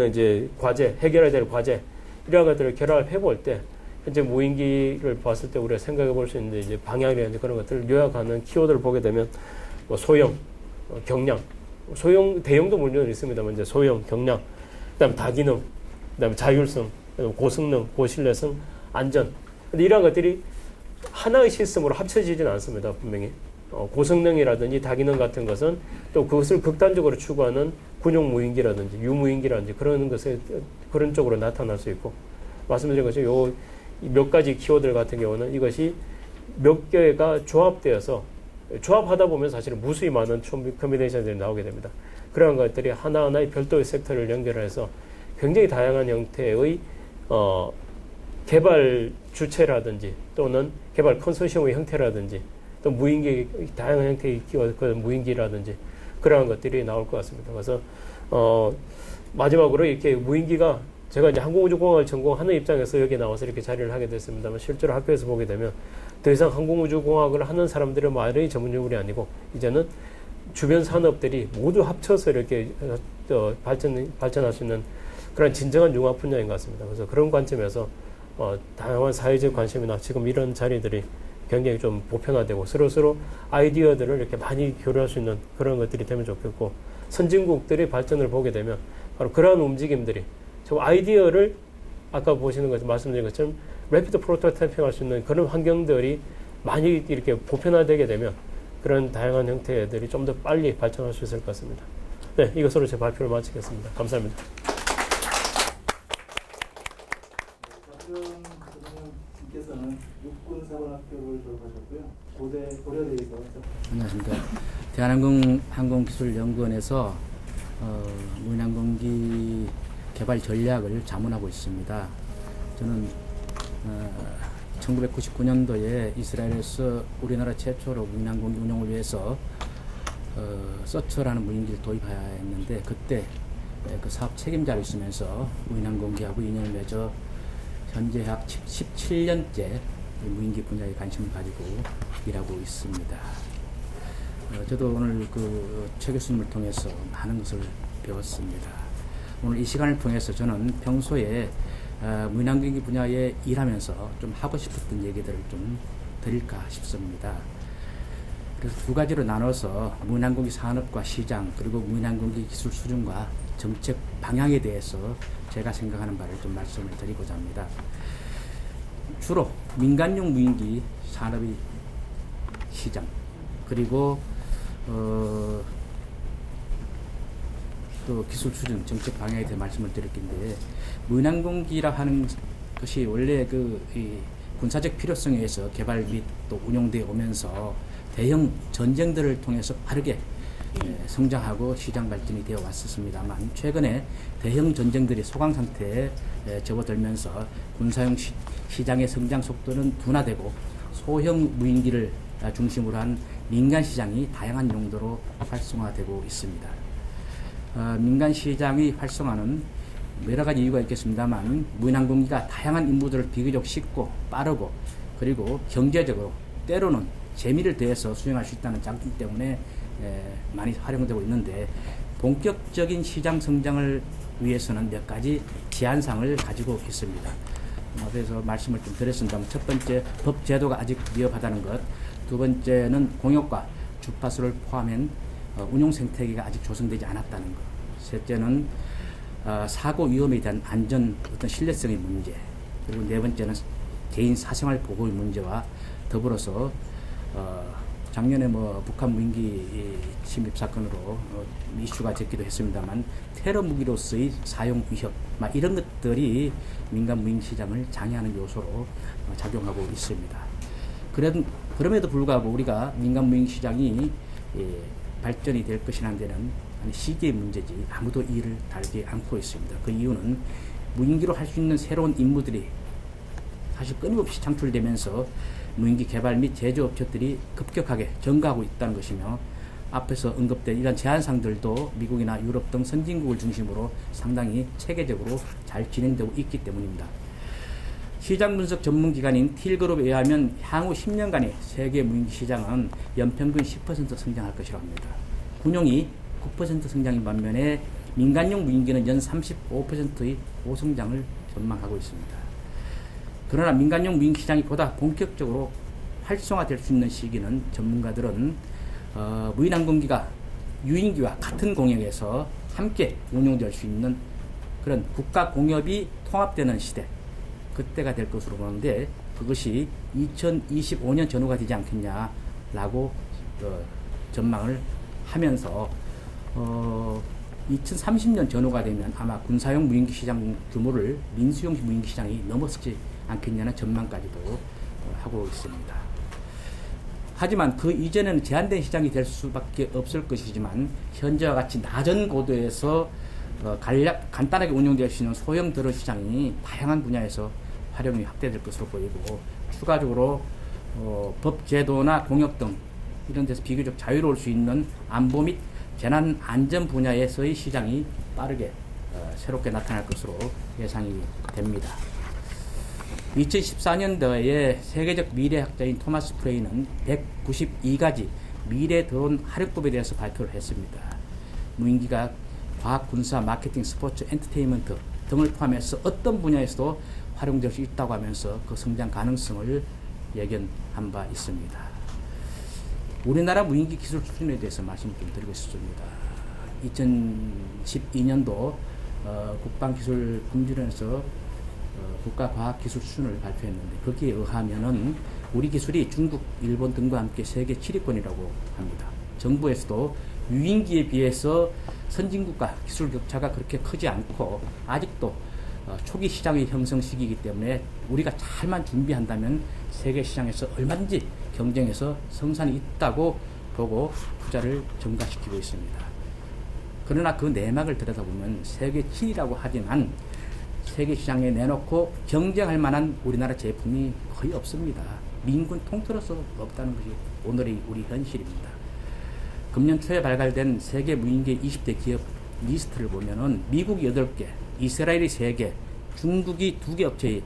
이제 과제, 해결해야 될 과제 이러한 것들을 결합해 볼 때 현재 무인기를 봤을 때 우리가 생각해 볼 수 있는 이제 방향이라든지 그런 것들을 요약하는 키워드를 보게 되면 뭐 소형, 경량, 소형, 대형도 물론 있습니다만 이제 소형, 경량, 그다음에 다기능, 그다음에 자율성, 그다음에 고성능, 고신뢰성, 안전. 근데 이러한 것들이 하나의 시스템으로 합쳐지지는 않습니다. 분명히 고성능이라든지 다기능 같은 것은 또 그것을 극단적으로 추구하는 군용 무인기라든지 유무인기라든지 그런 것에 그런 쪽으로 나타날 수 있고 말씀드린 것처럼 요 몇 가지 키워드 같은 경우는 이것이 몇 개가 조합되어서 조합하다 보면 사실은 무수히 많은 커뮤니케이션들이 나오게 됩니다. 그러한 것들이 하나하나의 별도의 섹터를 연결해서 굉장히 다양한 형태의 개발 주체라든지 또는 개발 컨소시엄의 형태라든지 또 무인기 다양한 형태의 그 무인기라든지 그러한 것들이 나올 것 같습니다. 그래서 마지막으로 이렇게 무인기가 제가 이제 항공우주공학을 전공하는 입장에서 여기 나와서 이렇게 자리를 하게 됐습니다만 실제로 학교에서 보게 되면 더 이상 항공우주공학을 하는 사람들의 말의 전문용어이 아니고 이제는 주변 산업들이 모두 합쳐서 이렇게 발전할 수 있는 그런 진정한 융합 분야인 것 같습니다. 그래서 그런 관점에서 다양한 사회적 관심이나 지금 이런 자리들이 굉장히 좀 보편화되고 서로 아이디어들을 이렇게 많이 교류할 수 있는 그런 것들이 되면 좋겠고 선진국들의 발전을 보게 되면 바로 그러한 움직임들이 아이디어를 아까 보시는 것처럼 말씀드린 것처럼 래피드 프로토타이핑 할 수 있는 그런 환경들이 많이 이렇게 보편화되게 되면 그런 다양한 형태들이 좀 더 빨리 발전할 수 있을 것 같습니다. 네, 이것으로 제 발표를 마치겠습니다. 감사합니다. 교수님께서는 육군사관학교를 졸업하셨고요. 고려대에서 안녕하십니까. 대한항공기술연구원에서 무인항공기 개발 전략을 자문하고 있습니다. 저는 1999년도에 이스라엘에서 우리나라 최초로 무인항공기 운영을 위해서 서처라는 무인기를 도입해야 했는데 그때 그 사업 책임자로 있으면서 무인항공기하고 인연을 맺어 현재 약 17년째 무인기 분야에 관심을 가지고 일하고 있습니다. 저도 오늘 최 교수님을 통해서 많은 것을 배웠습니다. 오늘 이 시간을 통해서 저는 평소에 무인항공기 분야에 일하면서 좀 하고 싶었던 얘기들을 좀 드릴까 싶습니다. 그래서 두 가지로 나눠서 무인항공기 산업과 시장 그리고 무인항공기 기술 수준과 정책 방향에 대해서 제가 생각하는 바를 좀 말씀을 드리고자 합니다. 주로 민간용 무인기 산업의 시장 그리고 또 기술 수준 정책 방향에 대해 말씀을 드릴 텐데 무인항공기라 하는 것이 원래 이 군사적 필요성에 의해서 개발 및 또 운용되어 오면서 대형 전쟁들을 통해서 빠르게 성장하고 시장 발전이 되어 왔었습니다만 최근에 대형 전쟁들이 소강 상태에 접어들면서 군사용 시장의 성장 속도는 둔화되고 소형 무인기를 중심으로 한 민간 시장이 다양한 용도로 활성화되고 있습니다. 민간 시장의 활성화는 여러 가지 이유가 있겠습니다만 무인항공기가 다양한 임무들을 비교적 쉽고 빠르고 그리고 경제적으로 때로는 재미를 더해서 수행할 수 있다는 장점 때문에 많이 활용되고 있는데 본격적인 시장 성장을 위해서는 몇 가지 제한사항을 가지고 있습니다. 그래서 말씀을 좀 드렸습니다만 첫 번째 법 제도가 아직 미흡하다는 것, 두 번째는 공역과 주파수를 포함한 운용 생태계가 아직 조성되지 않았다는 것, 셋째는 사고 위험에 대한 안전 어떤 신뢰성의 문제, 그리고 네 번째는 개인 사생활 보호의 문제와 더불어서 작년에 북한 무인기 침입 사건으로 이슈가 됐기도 했습니다만 테러 무기로서의 사용 위협 이런 것들이 민간 무인기 시장을 장애하는 요소로 작용하고 있습니다. 그럼에도 불구하고 우리가 민간 무인기 시장이 발전이 될 것이라는 데는 시기의 문제지 아무도 이를 달지 않고 있습니다. 그 이유는 무인기로 할 수 있는 새로운 임무들이 사실 끊임없이 창출되면서 무인기 개발 및 제조업체들이 급격하게 증가하고 있다는 것이며 앞에서 언급된 이런 제한사항들도 미국이나 유럽 등 선진국을 중심으로 상당히 체계적으로 잘 진행되고 있기 때문입니다. 시장 분석 전문기관인 틸그룹에 의하면 향후 10년간의 세계 무인기 시장은 연평균 10% 성장할 것이라고 합니다. 군용이 9% 성장인 반면에 민간용 무인기는 연 35%의 고성장을 전망하고 있습니다. 그러나 민간용 무인기 시장이 보다 본격적으로 활성화될 수 있는 시기는 전문가들은 무인항공기가 유인기와 같은 공역에서 함께 운용될 수 있는 그런 국가 공업이 통합되는 시대, 그때가 될 것으로 보는데, 그것이 2025년 전후가 되지 않겠냐라고 전망을 하면서 2030년 전후가 되면 아마 군사용 무인기 시장 규모를 민수용 무인기 시장이 넘어서지 않겠냐는 전망까지도 하고 있습니다. 하지만 그 이전에는 제한된 시장이 될 수밖에 없을 것이지만, 현재와 같이 낮은 고도에서 간단하게 운용될 수 있는 소형 드론 시장이 다양한 분야에서 활용이 확대될 것으로 보이고, 추가적으로 법 제도나 공역 등 이런 데서 비교적 자유로울 수 있는 안보 및 재난 안전 분야에서의 시장이 빠르게 새롭게 나타날 것으로 예상이 됩니다. 2014년도에 세계적 미래학자인 토마스 프레이는 192가지 미래 드론 활용법에 대해서 발표를 했습니다. 무인기가 과학, 군사, 마케팅, 스포츠, 엔터테인먼트 등을 포함해서 어떤 분야에서도 활용될 수 있다고 하면서 그 성장 가능성을 예견한 바 있습니다. 우리나라 무인기 기술 수준에 대해서 말씀을 좀 드리고 싶습니다. 2012년도 국방기술금지원에서 국가과학기술 수준을 발표했는데, 거기에 의하면은 우리 기술이 중국, 일본 등과 함께 세계 7위권이라고 합니다. 정부에서도 유인기에 비해서 선진국과 기술 격차가 그렇게 크지 않고, 아직도 초기 시장의 형성 시기이기 때문에 우리가 잘만 준비한다면 세계 시장에서 얼마든지 경쟁해서 성산이 있다고 보고 투자를 증가시키고 있습니다. 그러나 그 내막을 들여다보면 세계 7위라고 하지만 세계 시장에 내놓고 경쟁할 만한 우리나라 제품이 거의 없습니다. 민군 통틀어서 없다는 것이 오늘의 우리 현실입니다. 금년 초에 발간된 세계 무인기 20대 기업 리스트를 보면은 미국이 8개, 이스라엘이 3개, 중국이 2개 업체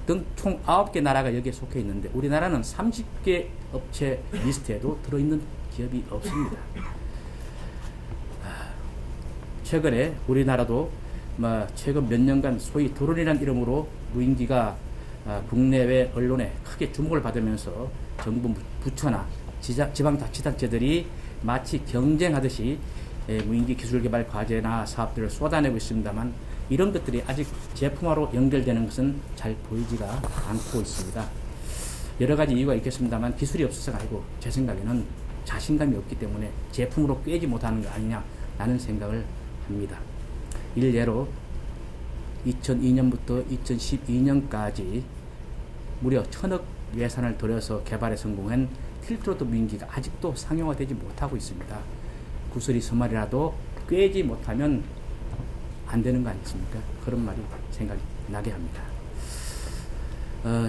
등 총 9개 나라가 여기에 속해 있는데, 우리나라는 30개 업체 리스트에도 들어있는 기업이 없습니다. 최근에 우리나라도 최근 몇 년간 소위 드론이라는 이름으로 무인기가 국내외 언론에 크게 주목을 받으면서 정부 부처나 지방자치단체들이 마치 경쟁하듯이 무인기 기술 개발 과제나 사업들을 쏟아내고 있습니다만, 이런 것들이 아직 제품화로 연결되는 것은 잘 보이지가 않고 있습니다. 여러 가지 이유가 있겠습니다만 기술이 없어서가 아니고, 제 생각에는 자신감이 없기 때문에 제품으로 꿰지 못하는 거 아니냐라는 생각을 합니다. 일례로 2002년부터 2012년까지 무려 1,000억 예산을 들여서 개발에 성공한 틸트로드 무인기가 아직도 상용화되지 못하고 있습니다. 구슬이 서말이라도 꿰지 못하면 안 되는 거 아니겠습니까? 그런 말이 생각이 나게 합니다.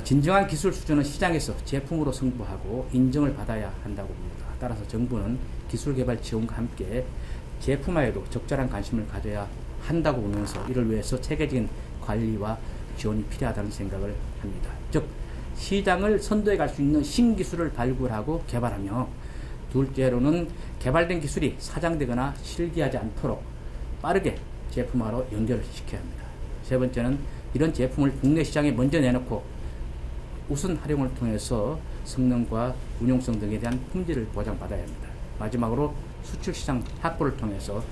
진정한 기술 수준은 시장에서 제품으로 승부하고 인정을 받아야 한다고 봅니다. 따라서 정부는 기술 개발 지원과 함께 제품화에도 적절한 관심을 가져야 한다고 보면서, 이를 위해서 체계적인 관리와 지원이 필요하다는 생각을 합니다. 즉, 시장을 선도해 갈 수 있는 신기술을 발굴하고 개발하며, 둘째로는 개발된 기술이 사장되거나 실기하지 않도록 빠르게 제품화로 연결을 시켜야 합니다. 세 번째는 이런 제품을 국내 시장에 먼저 내놓고 우선 활용을 통해서 성능과 운용성 등에 대한 품질을 보장받아야 합니다. 마지막으로 수출 시장 확보를 통해서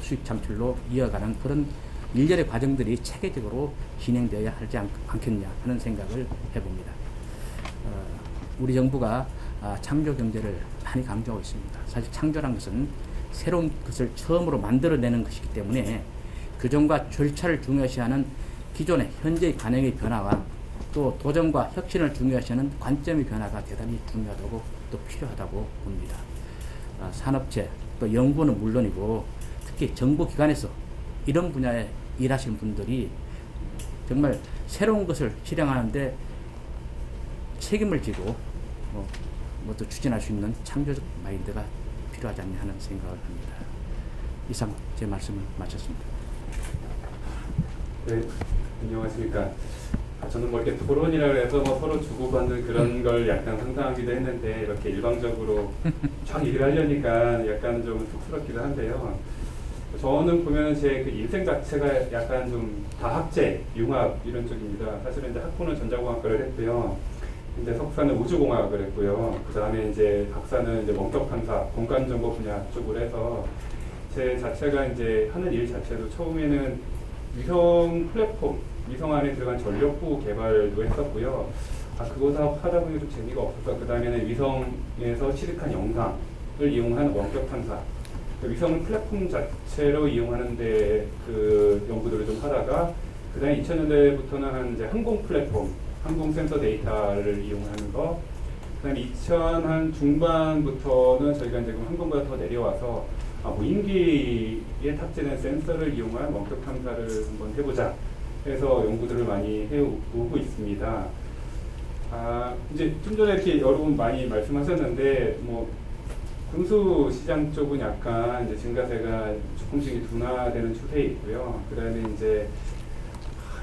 수익 창출로 이어가는 그런 일련의 과정들이 체계적으로 진행되어야 하지 않겠냐 하는 생각을 해봅니다. 우리 정부가 창조 경제를 많이 강조하고 있습니다. 사실 창조란 것은 새로운 것을 처음으로 만들어내는 것이기 때문에 규정과 절차를 중요시하는 기존의 현재의 관행의 변화와 또 도전과 혁신을 중요시하는 관점의 변화가 대단히 중요하다고 또 필요하다고 봅니다. 산업체 또 연구는 물론이고, 특히 정부기관에서 이런 분야에 일하시는 분들이 정말 새로운 것을 실행하는데 책임을 지고 또 추진할 수 있는 창조적 마인드가 필요하지 않냐 하는 생각을 합니다. 이상 제 말씀을 마쳤습니다. 네, 안녕하십니까. 저는 뭐 이렇게 토론이라 해서 뭐 서로 주고받는 그런 걸 약간 상상하기도 했는데, 이렇게 일방적으로 쫙 얘기를 하려니까 약간 좀 쑥스럽기도 한데요. 저는 보면 제 그 인생 자체가 약간 좀 다학제, 융합 이런 쪽입니다. 사실은 이제 학부는 전자공학과를 했고요. 이제 석사는 우주공학을 했고요. 그 다음에 이제 박사는 이제 원격 탐사, 공간정보 분야 쪽으로 해서 제 자체가 이제 하는 일 자체도 처음에는 위성 플랫폼, 위성 안에 들어간 전력부 개발도 했었고요. 그거 하다 보니 좀 재미가 없어서 그 다음에는 위성에서 취득한 영상을 이용한 원격 탐사, 그 위성 플랫폼 자체로 이용하는데 그 연구들을 좀 하다가 그 다음에 2000년대부터는 한 이제 항공 플랫폼, 항공 센서 데이터를 이용하는 거, 그 다음에 2000한 중반부터는 저희가 이제 항공보다 더 내려와서 무인기에 탑재된 센서를 이용한 원격 탐사를 한번 해보자 해서 연구들을 많이 해오고 있습니다. 이제 좀 전에 이렇게 여러분 많이 말씀하셨는데, 뭐, 군수 시장 쪽은 약간 이제 증가세가 조금씩 둔화되는 추세에 있고요. 그 다음에 이제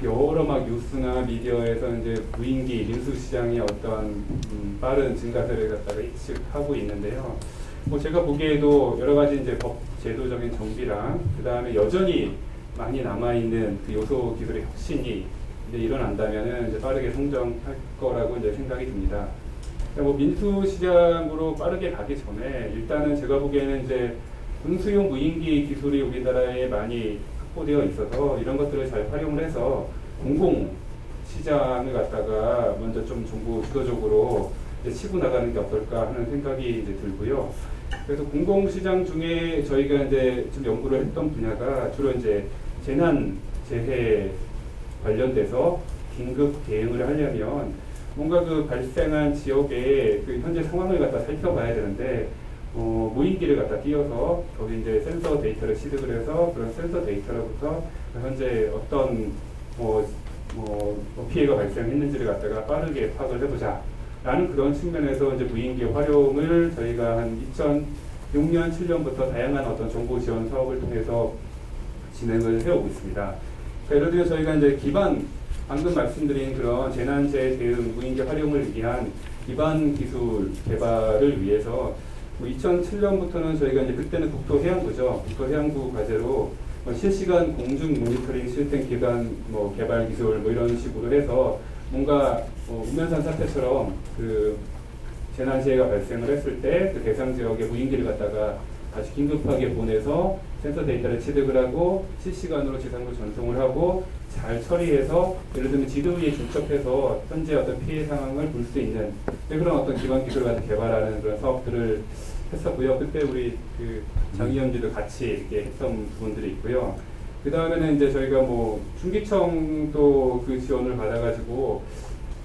여러 막 뉴스나 미디어에서 이제 무인기, 인수 시장의 어떤 빠른 증가세를 갖다가 예측하고 있는데요. 뭐 제가 보기에도 여러 가지 이제 법 제도적인 정비랑 그 다음에 여전히 많이 남아있는 그 요소 기술의 혁신이 이제 일어난다면은 이제 빠르게 성장할 거라고 이제 생각이 듭니다. 뭐 민수 시장으로 빠르게 가기 전에 일단은 제가 보기에는 이제 군수용 무인기 기술이 우리나라에 많이 확보되어 있어서 이런 것들을 잘 활용을 해서 공공 시장을 갖다가 먼저 좀 정부 주도적으로 이제 치고 나가는 게 어떨까 하는 생각이 이제 들고요. 그래서 공공 시장 중에 저희가 이제 좀 연구를 했던 분야가 주로 이제 재난 재해 관련돼서 긴급 대응을 하려면 뭔가 그 발생한 지역의 그 현재 상황을 갖다 살펴봐야 되는데 무인기를 갖다 띄워서 거기 이제 센서 데이터를 취득을 해서 그런 센서 데이터로부터 현재 어떤 피해가 발생했는지를 갖다가 빠르게 파악을 해보자 라는 그런 측면에서 이제 무인기 활용을 저희가 한 2006년, 7년부터 다양한 어떤 정보 지원 사업을 통해서 진행을 해오고 있습니다. 예를 들어 저희가 이제 기반, 방금 말씀드린 그런 재난재해 대응 무인기 활용을 위한 기반 기술 개발을 위해서 2007년부터는 저희가 이제 그때는 국토해양부죠. 국토해양부 과제로 실시간 공중 모니터링 시스템 기반 개발 기술 이런 식으로 해서 뭔가 우면산 사태처럼 그 재난재해가 발생을 했을 때 그 대상 지역에 무인기를 갖다가 아주 긴급하게 보내서 센서 데이터를 취득을 하고 실시간으로 지상으로 전송을 하고 잘 처리해서 예를 들면 지도 위에 중첩해서 현재 어떤 피해 상황을 볼 수 있는 그런 어떤 기반 기술을 가지고 개발하는 그런 사업들을 했었고요. 그때 우리 그 장의원님도 같이 이렇게 했던 부분들이 있고요. 그 다음에는 이제 저희가 중기청도 그 지원을 받아가지고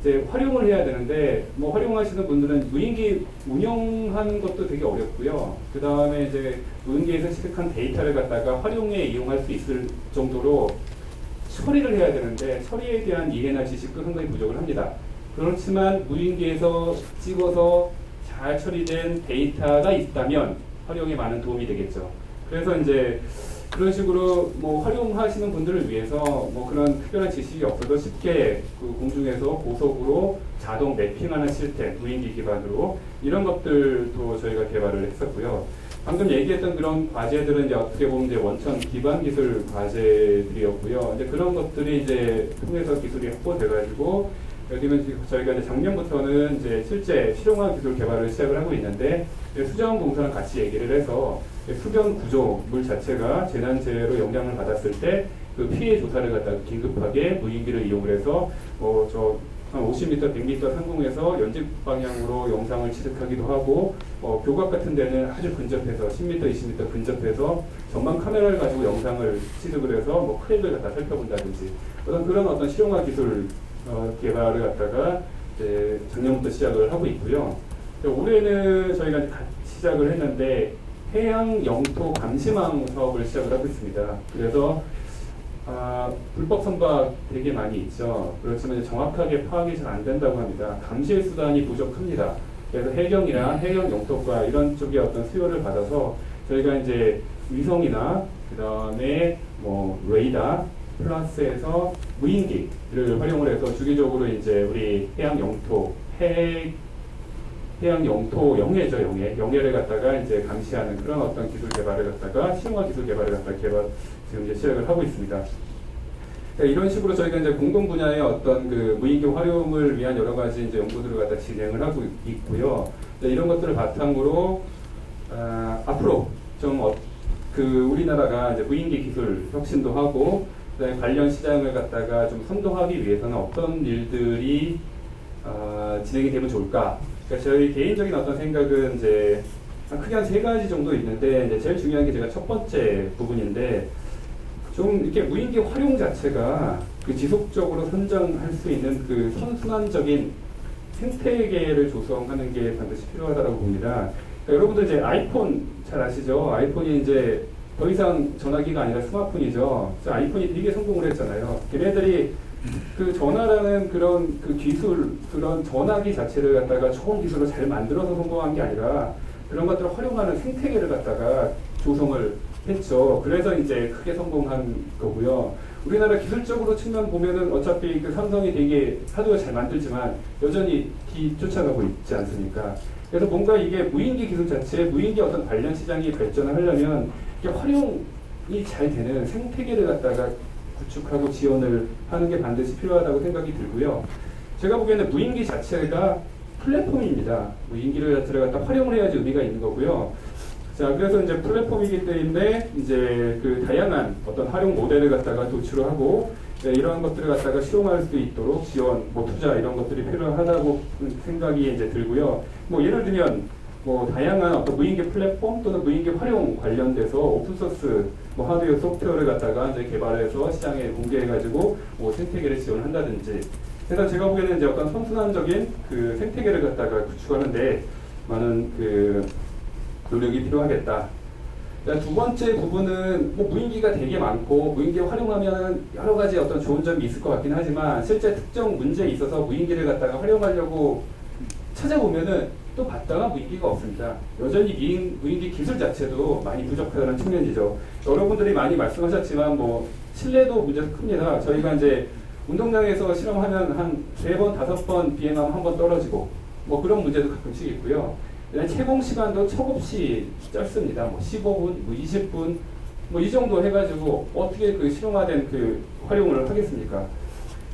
이제 활용을 해야 되는데 활용하시는 분들은 무인기 운영하는 것도 되게 어렵고요. 그 다음에 이제 무인기에서 취득한 데이터를 갖다가 활용에 이용할 수 있을 정도로 처리를 해야 되는데 처리에 대한 이해나 지식도 상당히 부족을 합니다. 그렇지만 무인기에서 찍어서 잘 처리된 데이터가 있다면 활용에 많은 도움이 되겠죠. 그래서 이제 그런 식으로 활용하시는 분들을 위해서 그런 특별한 지식이 없어도 쉽게 그 공중에서 고속으로 자동 매핑하는 시스템, 무인기 기반으로 이런 것들도 저희가 개발을 했었고요. 방금 얘기했던 그런 과제들은 이제 어떻게 보면 이제 원천 기반 기술 과제들이었고요. 이제 그런 것들이 이제 통해서 기술이 확보돼가지고 여기는 저희가 이제 작년부터는 이제 실제 실용화 기술 개발을 시작을 하고 있는데 수자원공사랑 같이 얘기를 해서 수변 구조물 자체가 재난재해로 영향을 받았을 때 그 피해 조사를 갖다가 긴급하게 무인기를 이용을 해서 한 50m, 100m 상공에서 연직 방향으로 영상을 취득하기도 하고 교각 같은 데는 아주 근접해서 10m, 20m 근접해서 전방 카메라를 가지고 영상을 취득을 해서 크랙을 갖다 살펴본다든지 그런 어떤 실용화 기술 개발을 갖다가 이제 작년부터 시작을 하고 있고요. 올해는 저희가 이제 시작을 했는데 해양 영토 감시망 사업을 시작을 하고 있습니다. 그래서 불법 선박 되게 많이 있죠. 그렇지만 이제 정확하게 파악이 잘 안 된다고 합니다. 감시 수단이 부족합니다. 그래서 해경이나 해경 영토과 이런 쪽의 어떤 수요를 받아서 저희가 이제 위성이나 그 다음에 레이더 플러스에서 무인기를 활용을 해서 주기적으로 이제 우리 해양 영토 해양 영토 영해죠, 영해를 갖다가 이제 감시하는 그런 어떤 기술 개발을 갖다가 실용화 기술 개발을 갖다가 지금 이제 시작을 하고 있습니다. 이런 식으로 저희가 이제 공동 분야의 어떤 그 무인기 활용을 위한 여러 가지 이제 연구들을 갖다 진행을 하고 있고요. 이런 것들을 바탕으로 앞으로 좀 우리나라가 이제 무인기 기술 혁신도 하고 그다음에 관련 시장을 갖다가 좀 선도하기 위해서는 어떤 일들이 진행이 되면 좋을까? 그러니까 저희 개인적인 어떤 생각은 이제 크게 한 3가지 정도 있는데 이제 제일 중요한 게 제가 첫 번째 부분인데. 좀 이렇게 무인기 활용 자체가 그 지속적으로 선정할 수 있는 그 선순환적인 생태계를 조성하는 게 반드시 필요하다고 봅니다. 그러니까 여러분들 이제 아이폰 잘 아시죠? 아이폰이 이제 더 이상 전화기가 아니라 스마트폰이죠. 아이폰이 되게 성공을 했잖아요. 걔네들이 그 전화라는 그런 그 기술, 그런 전화기 자체를 갖다가 좋은 기술로 잘 만들어서 성공한 게 아니라 그런 것들을 활용하는 생태계를 갖다가 조성을 했죠. 그래서 이제 크게 성공한 거고요. 우리나라 기술적으로 측면 보면은 어차피 그 삼성이 되게 하드웨어 잘 만들지만 여전히 뒤쫓아가고 있지 않습니까? 그래서 뭔가 이게 무인기 기술 자체, 무인기 어떤 관련 시장이 발전을 하려면 이게 활용이 잘 되는 생태계를 갖다가 구축하고 지원을 하는 게 반드시 필요하다고 생각이 들고요. 제가 보기에는 무인기 자체가 플랫폼입니다. 무인기를 갖다 활용을 해야지 의미가 있는 거고요. 자, 그래서 이제 플랫폼이기 때문에 이제 그 다양한 어떤 활용 모델을 갖다가 도출을 하고 이런 것들을 갖다가 실용할 수 있도록 지원, 투자 이런 것들이 필요하다고 생각이 이제 들고요. 예를 들면 다양한 어떤 무인기 플랫폼 또는 무인기 활용 관련돼서 오픈소스 하드웨어 소프트웨어를 갖다가 이제 개발해서 시장에 공개해가지고 생태계를 지원한다든지. 그래서 제가 보기에는 이제 어떤 선순환적인 그 생태계를 갖다가 구축하는데 많은 그 노력이 필요하겠다. 두 번째 부분은 무인기가 되게 많고 무인기 활용하면 여러 가지 어떤 좋은 점이 있을 것 같긴 하지만 실제 특정 문제에 있어서 무인기를 갖다가 활용하려고 찾아보면은 또 봤다가 무인기가 없습니다. 여전히 무인기 기술 자체도 많이 부족하다는 측면이죠. 여러분들이 많이 말씀하셨지만 실내도 문제가 큽니다. 저희가 이제 운동장에서 실험하면 한 3번, 5번 비행하면 한 번 떨어지고 그런 문제도 가끔씩 있고요. 채공 시간도 척없이 짧습니다. 15분, 20분, 이 정도 해가지고 어떻게 그 실용화된 그 활용을 하겠습니까?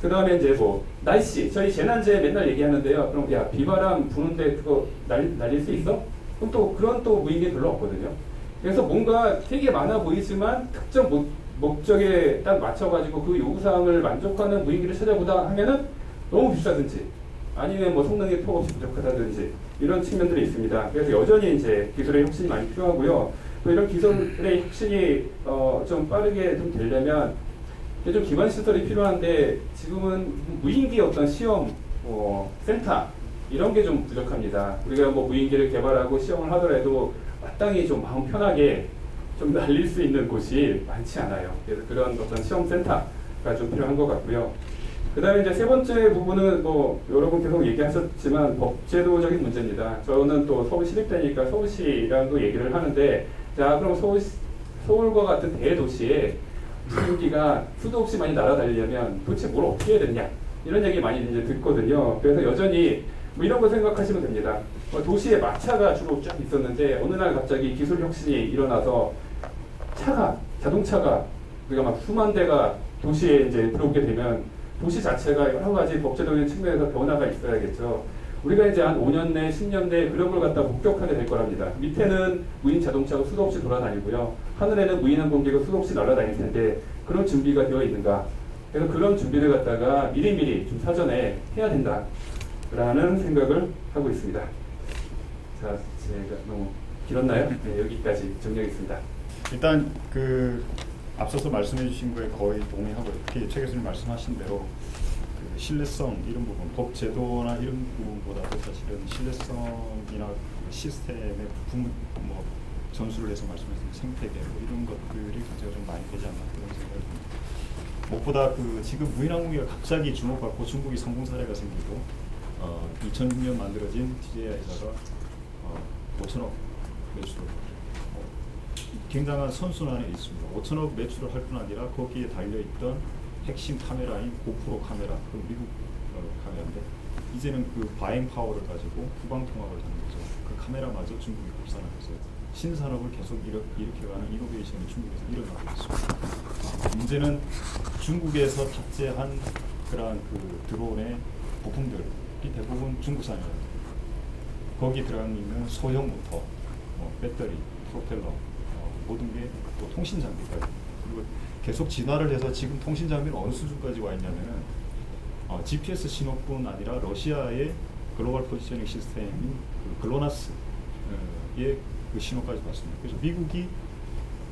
그 다음에 이제 날씨, 저희 재난재해 맨날 얘기하는데요. 그럼 비바람 부는데 그거 날릴 수 있어? 그럼 또 그런 무인기 별로 없거든요. 그래서 뭔가 되게 많아 보이지만 특정 목적에 딱 맞춰가지고 그 요구사항을 만족하는 무인기를 찾아보다 하면은 너무 비싸든지 아니면 성능이 턱없이 부족하다든지 이런 측면들이 있습니다. 그래서 여전히 이제 기술의 혁신이 많이 필요하고요. 또 이런 기술의 혁신이 좀 빠르게 좀 되려면 좀 기반 시설이 필요한데 지금은 무인기 어떤 시험 센터 이런 게 좀 부족합니다. 우리가 무인기를 개발하고 시험을 하더라도 마땅히 좀 마음 편하게 좀 날릴 수 있는 곳이 많지 않아요. 그래서 그런 어떤 시험 센터가 좀 필요한 것 같고요. 그 다음에 이제 3번째 부분은 여러분 계속 얘기하셨지만 법제도적인 문제입니다. 저는 또 서울시립대니까 서울시랑도 얘기를 하는데 자, 그럼 서울과 같은 대도시에 무인기가 수도 없이 많이 날아다니려면 도대체 뭘 어떻게 해야 되냐 이런 얘기 많이 이제 듣거든요. 그래서 여전히 이런 거 생각하시면 됩니다. 도시에 마차가 주로 쫙 있었는데 어느 날 갑자기 기술 혁신이 일어나서 자동차가 우리가 수만 대가 도시에 이제 들어오게 되면 도시 자체가 여러 가지 법제적인 측면에서 변화가 있어야겠죠. 우리가 이제 한 5년 내, 10년 내 그런 걸 갖다 목격하게 될 거랍니다. 밑에는 무인 자동차가 수도 없이 돌아다니고요. 하늘에는 무인항공기가 수도 없이 날아다닐 텐데 그런 준비가 되어 있는가? 그래서 그런 준비를 갖다가 미리미리 좀 사전에 해야 된다라는 생각을 하고 있습니다. 자, 제가 너무 길었나요? 네, 여기까지 정리하겠습니다. 일단 앞서서 말씀해주신 거에 거의 동의하고 특히 최 교수님 말씀하신 대로 신뢰성 이런 부분, 법 제도나 이런 부분보다도 사실은 신뢰성이나 시스템의 부품 전수를 해서 말씀하신 생태계 이런 것들이 가장 좀 많이 되지 않나 그런 생각이 듭니다. 무엇보다 지금 무인항공기가 갑자기 주목받고 중국이 성공 사례가 생기고 2006년 만들어진 DJI사가 5천억 매출을 굉장한 선순환에 있습니다. 5천억 매출을 할 뿐 아니라 거기에 달려있던 핵심 카메라인 고프로 카메라, 그 미국 카메라인데 이제는 그 바잉 파워를 가지고 후방 통합을 하는 거죠. 그 카메라마저 중국이 국산화해서 신산업을 계속 일으켜가는 이노베이션이 중국에서 일어나고 있습니다. 문제는 중국에서 탑재한 그러한 그 드론의 부품들이 대부분 중국산이에요. 거기 들어가 있는 소형 모터, 배터리, 프로펠러, 모든 게 또 통신 장비까지. 그리고 계속 진화를 해서 지금 통신 장비는 어느 수준까지 와 있냐면은 GPS 신호뿐 아니라 러시아의 글로벌 포지셔닝 시스템인 그 글로나스의 그 신호까지 왔습니다. 그래서 미국이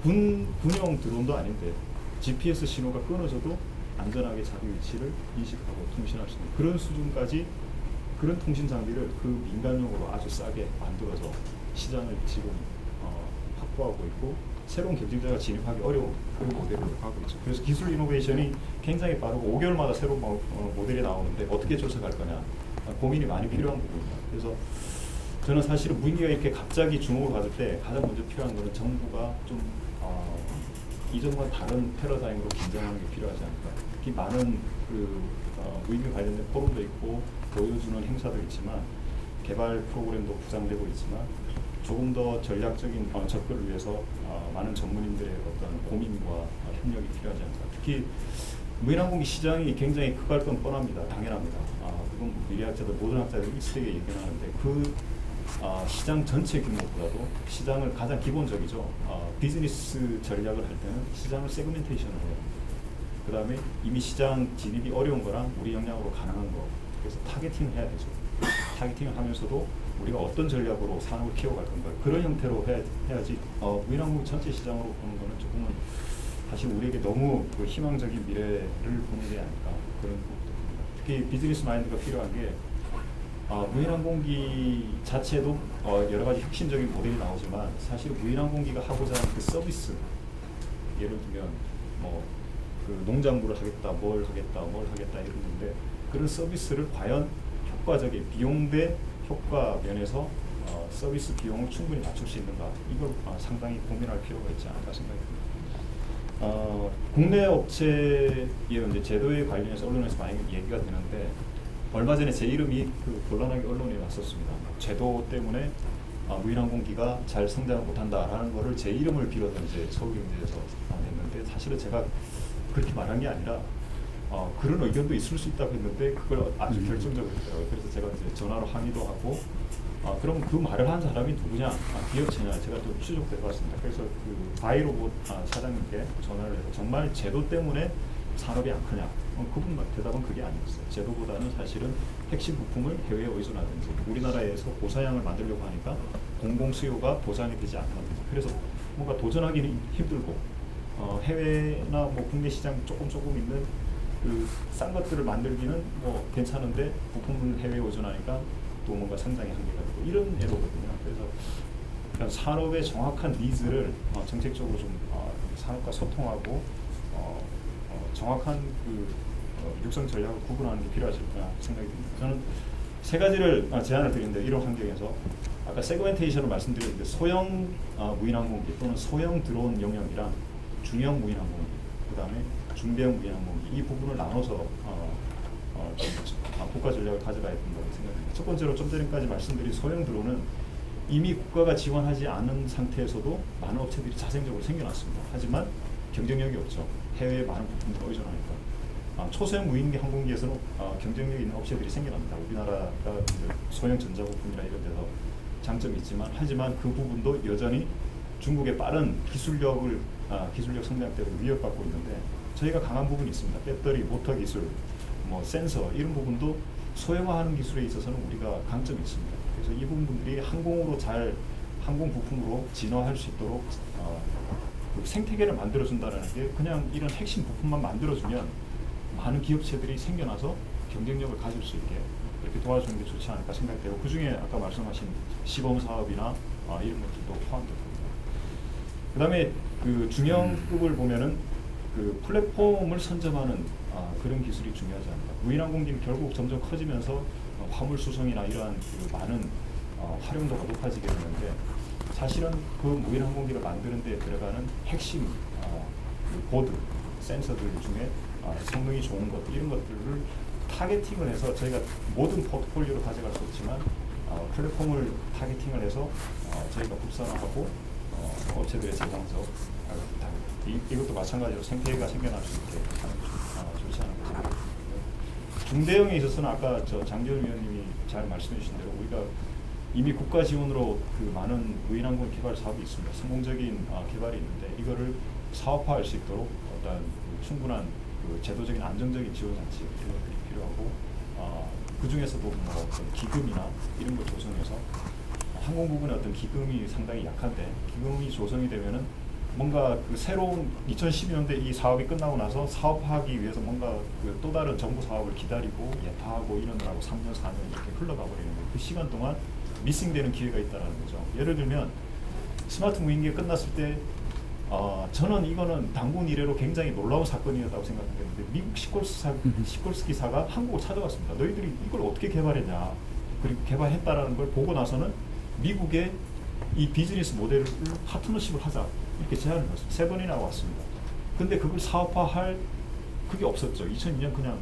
군용 드론도 아닌데 GPS 신호가 끊어져도 안전하게 자기 위치를 인식하고 통신할 수 있는 그런 수준까지 그런 통신 장비를 그 민간용으로 아주 싸게 만들어서 시장을 지금 확보하고 있고 새로운 경쟁자가 진입하기 어려운 그런 모델으로 가고 있죠. 그래서 기술 이노베이션이 굉장히 빠르고 5개월마다 새로운 모델이 나오는데 어떻게 쫓아갈 거냐 고민이 많이 필요한 부분입니다. 그래서 저는 사실은 무인기가 이렇게 갑자기 주목을 받을 때 가장 먼저 필요한 것은 정부가 좀 이전과 다른 패러다임으로 긴장하는 게 필요하지 않을까. 특히 많은 그 무인기 관련된 포럼도 있고 보여주는 행사도 있지만 개발 프로그램도 부상되고 있지만 조금 더 전략적인 접근을 위해서 많은 전문인들의 어떤 고민과 협력이 필요하지 않을까. 특히 무인항공기 시장이 굉장히 크갈 건 뻔합니다. 당연합니다. 그건 미래학자들 모든 학자들이 익숙하게 얘기하는데 그 시장 전체 규모보다도 시장을 가장 기본적이죠. 비즈니스 전략을 할 때는 시장을 세그멘테이션을 해요. 그 다음에 이미 시장 진입이 어려운 거랑 우리 역량으로 가능한 거. 그래서 타겟팅을 해야 되죠. 타겟팅을 하면서도 우리가 어떤 전략으로 산업을 키워갈 건가 그런 형태로 해야지 무인항공 전체 시장으로 보는 거는 조금은 사실 우리에게 너무 그 희망적인 미래를 보는 게 아닐까 그런 부분도 듭니다. 특히 비즈니스 마인드가 필요한 게 무인항공기 자체도 여러 가지 혁신적인 모델이 나오지만 사실 무인항공기가 하고자 하는 그 서비스 예를 들면 그 농장부를 하겠다, 뭘 하겠다 이런 건데 그런 서비스를 과연 효과적인 비용 대 효과 면에서 서비스 비용을 충분히 맞출 수 있는가 이걸 상당히 고민할 필요가 있지 않을까 생각이 듭니다. 국내 업체의 이제 제도에 관련해서 언론에서 많이 얘기가 되는데 얼마 전에 제 이름이 그 곤란하게 언론에 왔었습니다. 제도 때문에 무인항공기가 잘 성장을 못한다라는 거를 제 이름을 빌어서 이제 서울경제에서 냈는데 사실은 제가 그렇게 말한 게 아니라 그런 의견도 있을 수 있다고 했는데 그걸 아주 결정적으로 했더라고요. 그래서 제가 이제 전화로 항의도 하고 그럼 그 말을 한 사람이 누구냐 기업체냐 제가 또 추적해 봤습니다. 그래서 그 바이로봇 사장님께 전화를 해서 정말 제도 때문에 산업이 안 크냐 그분 대답은 그게 아니었어요. 제도보다는 사실은 핵심 부품을 해외에 의존하든지 우리나라에서 고사양을 만들려고 하니까 공공 수요가 보장이 되지 않는 겁니다. 그래서 뭔가 도전하기는 힘들고 해외나 뭐 국내 시장 조금 있는 그 싼 것들을 만들기는 뭐 괜찮은데 부품을 해외에 의존하니까 또 뭔가 성장의 한계가 있고 이런 애로거든요. 그래서 산업의 정확한 니즈를 정책적으로 좀 산업과 소통하고 정확한 그 육성 전략을 구분하는 게 필요하지 않나 생각이 듭니다. 저는 세 가지를 제안을 드리는데 이런 환경에서 아까 세그멘테이션을 말씀드렸는데 소형 무인항공기 또는 소형 드론 영역이랑 중형 무인항공기 그 다음에 중대형 무인항공기 이 부분을 나눠서 국가 전략을 가져가야 된다고 생각합니다. 첫 번째로 좀 전까지 말씀드린 소형 드론은 이미 국가가 지원하지 않은 상태에서도 많은 업체들이 자생적으로 생겨났습니다. 하지만 경쟁력이 없죠. 해외에 많은 부품들을 의존하니까. 초소형 무인기 항공기에서는 경쟁력 있는 업체들이 생겨납니다. 우리나라가 소형 전자부품이나 이런 데서 장점이 있지만 하지만 그 부분도 여전히 중국의 빠른 기술력 성장 때문에 위협받고 있는데 저희가 강한 부분이 있습니다. 배터리, 모터 기술, 뭐 센서 이런 부분도 소형화하는 기술에 있어서는 우리가 강점이 있습니다. 그래서 이 부분들이 항공 부품으로 진화할 수 있도록 생태계를 만들어준다는 게 그냥 이런 핵심 부품만 만들어주면 많은 기업체들이 생겨나서 경쟁력을 가질 수 있게 이렇게 도와주는 게 좋지 않을까 생각되고 그 중에 아까 말씀하신 시범 사업이나 이런 것들도 포함됩니다. 그 다음에 그 중형급을 보면은 그 플랫폼을 선점하는 그런 기술이 중요하지 않을까. 무인항공기는 결국 점점 커지면서 화물 수송이나 이러한 그 많은 활용도가 높아지게 되는데 사실은 그 무인항공기를 만드는 데 들어가는 핵심 그 보드, 센서들 중에 성능이 좋은 것 이런 것들을 타겟팅을 해서 저희가 모든 포트폴리오로 가져갈 수 없지만 플랫폼을 타겟팅을 해서 저희가 국산화하고 업체들의 제공서 이것도 마찬가지로 생태계가 생겨날 수 있게 하는 것이 좋지 않을까 생각합니다. 중대형에 있어서는 아까 장재훈 위원님이 잘 말씀해 주신 대로 우리가 이미 국가 지원으로 그 많은 무인항공 개발 사업이 있습니다. 성공적인 개발이 있는데 이거를 사업화할 수 있도록 어떤 충분한 그 제도적인 안정적인 지원 장치 이런 것들이 필요하고 그 중에서도 뭐 어떤 기금이나 이런 걸 조성해서 항공부문의 어떤 기금이 상당히 약한데 기금이 조성이 되면은 뭔가 그 새로운 2012년대 이 사업이 끝나고 나서 사업하기 위해서 뭔가 그 또 다른 정부 사업을 기다리고 예타하고 이러느라고 3년, 4년 이렇게 흘러가 버리는 거예요. 그 시간 동안 미싱되는 기회가 있다는 거죠. 예를 들면 스마트 무인기가 끝났을 때 저는 이거는 당군 이래로 굉장히 놀라운 사건이었다고 생각했는데 미국 시콜스키사가 한국을 찾아왔습니다. 너희들이 이걸 어떻게 개발했냐. 그리고 개발했다라는 걸 보고 나서는 미국의 이 비즈니스 모델을 파트너십을 하자 이렇게 제안을 했습니다. 3번이나 왔습니다. 근데 그걸 사업화할 그게 없었죠. 2002년 그냥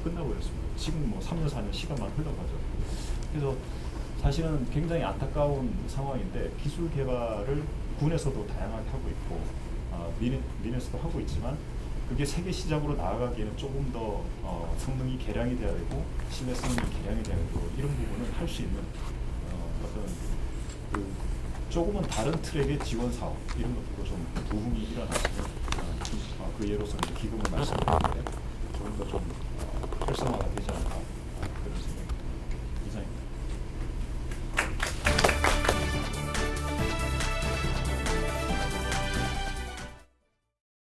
끝나버렸습니다. 지금 뭐 3년, 4년 시간만 흘러가죠. 그래서 사실은 굉장히 안타까운 상황인데 기술 개발을 군에서도 다양하게 하고 있고 민에서도 하고 있지만 그게 세계 시장으로 나아가기에는 조금 더 성능이 개량이 돼야 되고 신뢰성이 개량이 돼야 되고 이런 부분을 할 수 있는 어떤 그 조금은 다른 트랙의 지원 사업 이런 것들도 좀 부흥이 일어났으면 그 예로서 기금을 말씀드렸는데 조금 더 좀 활성화가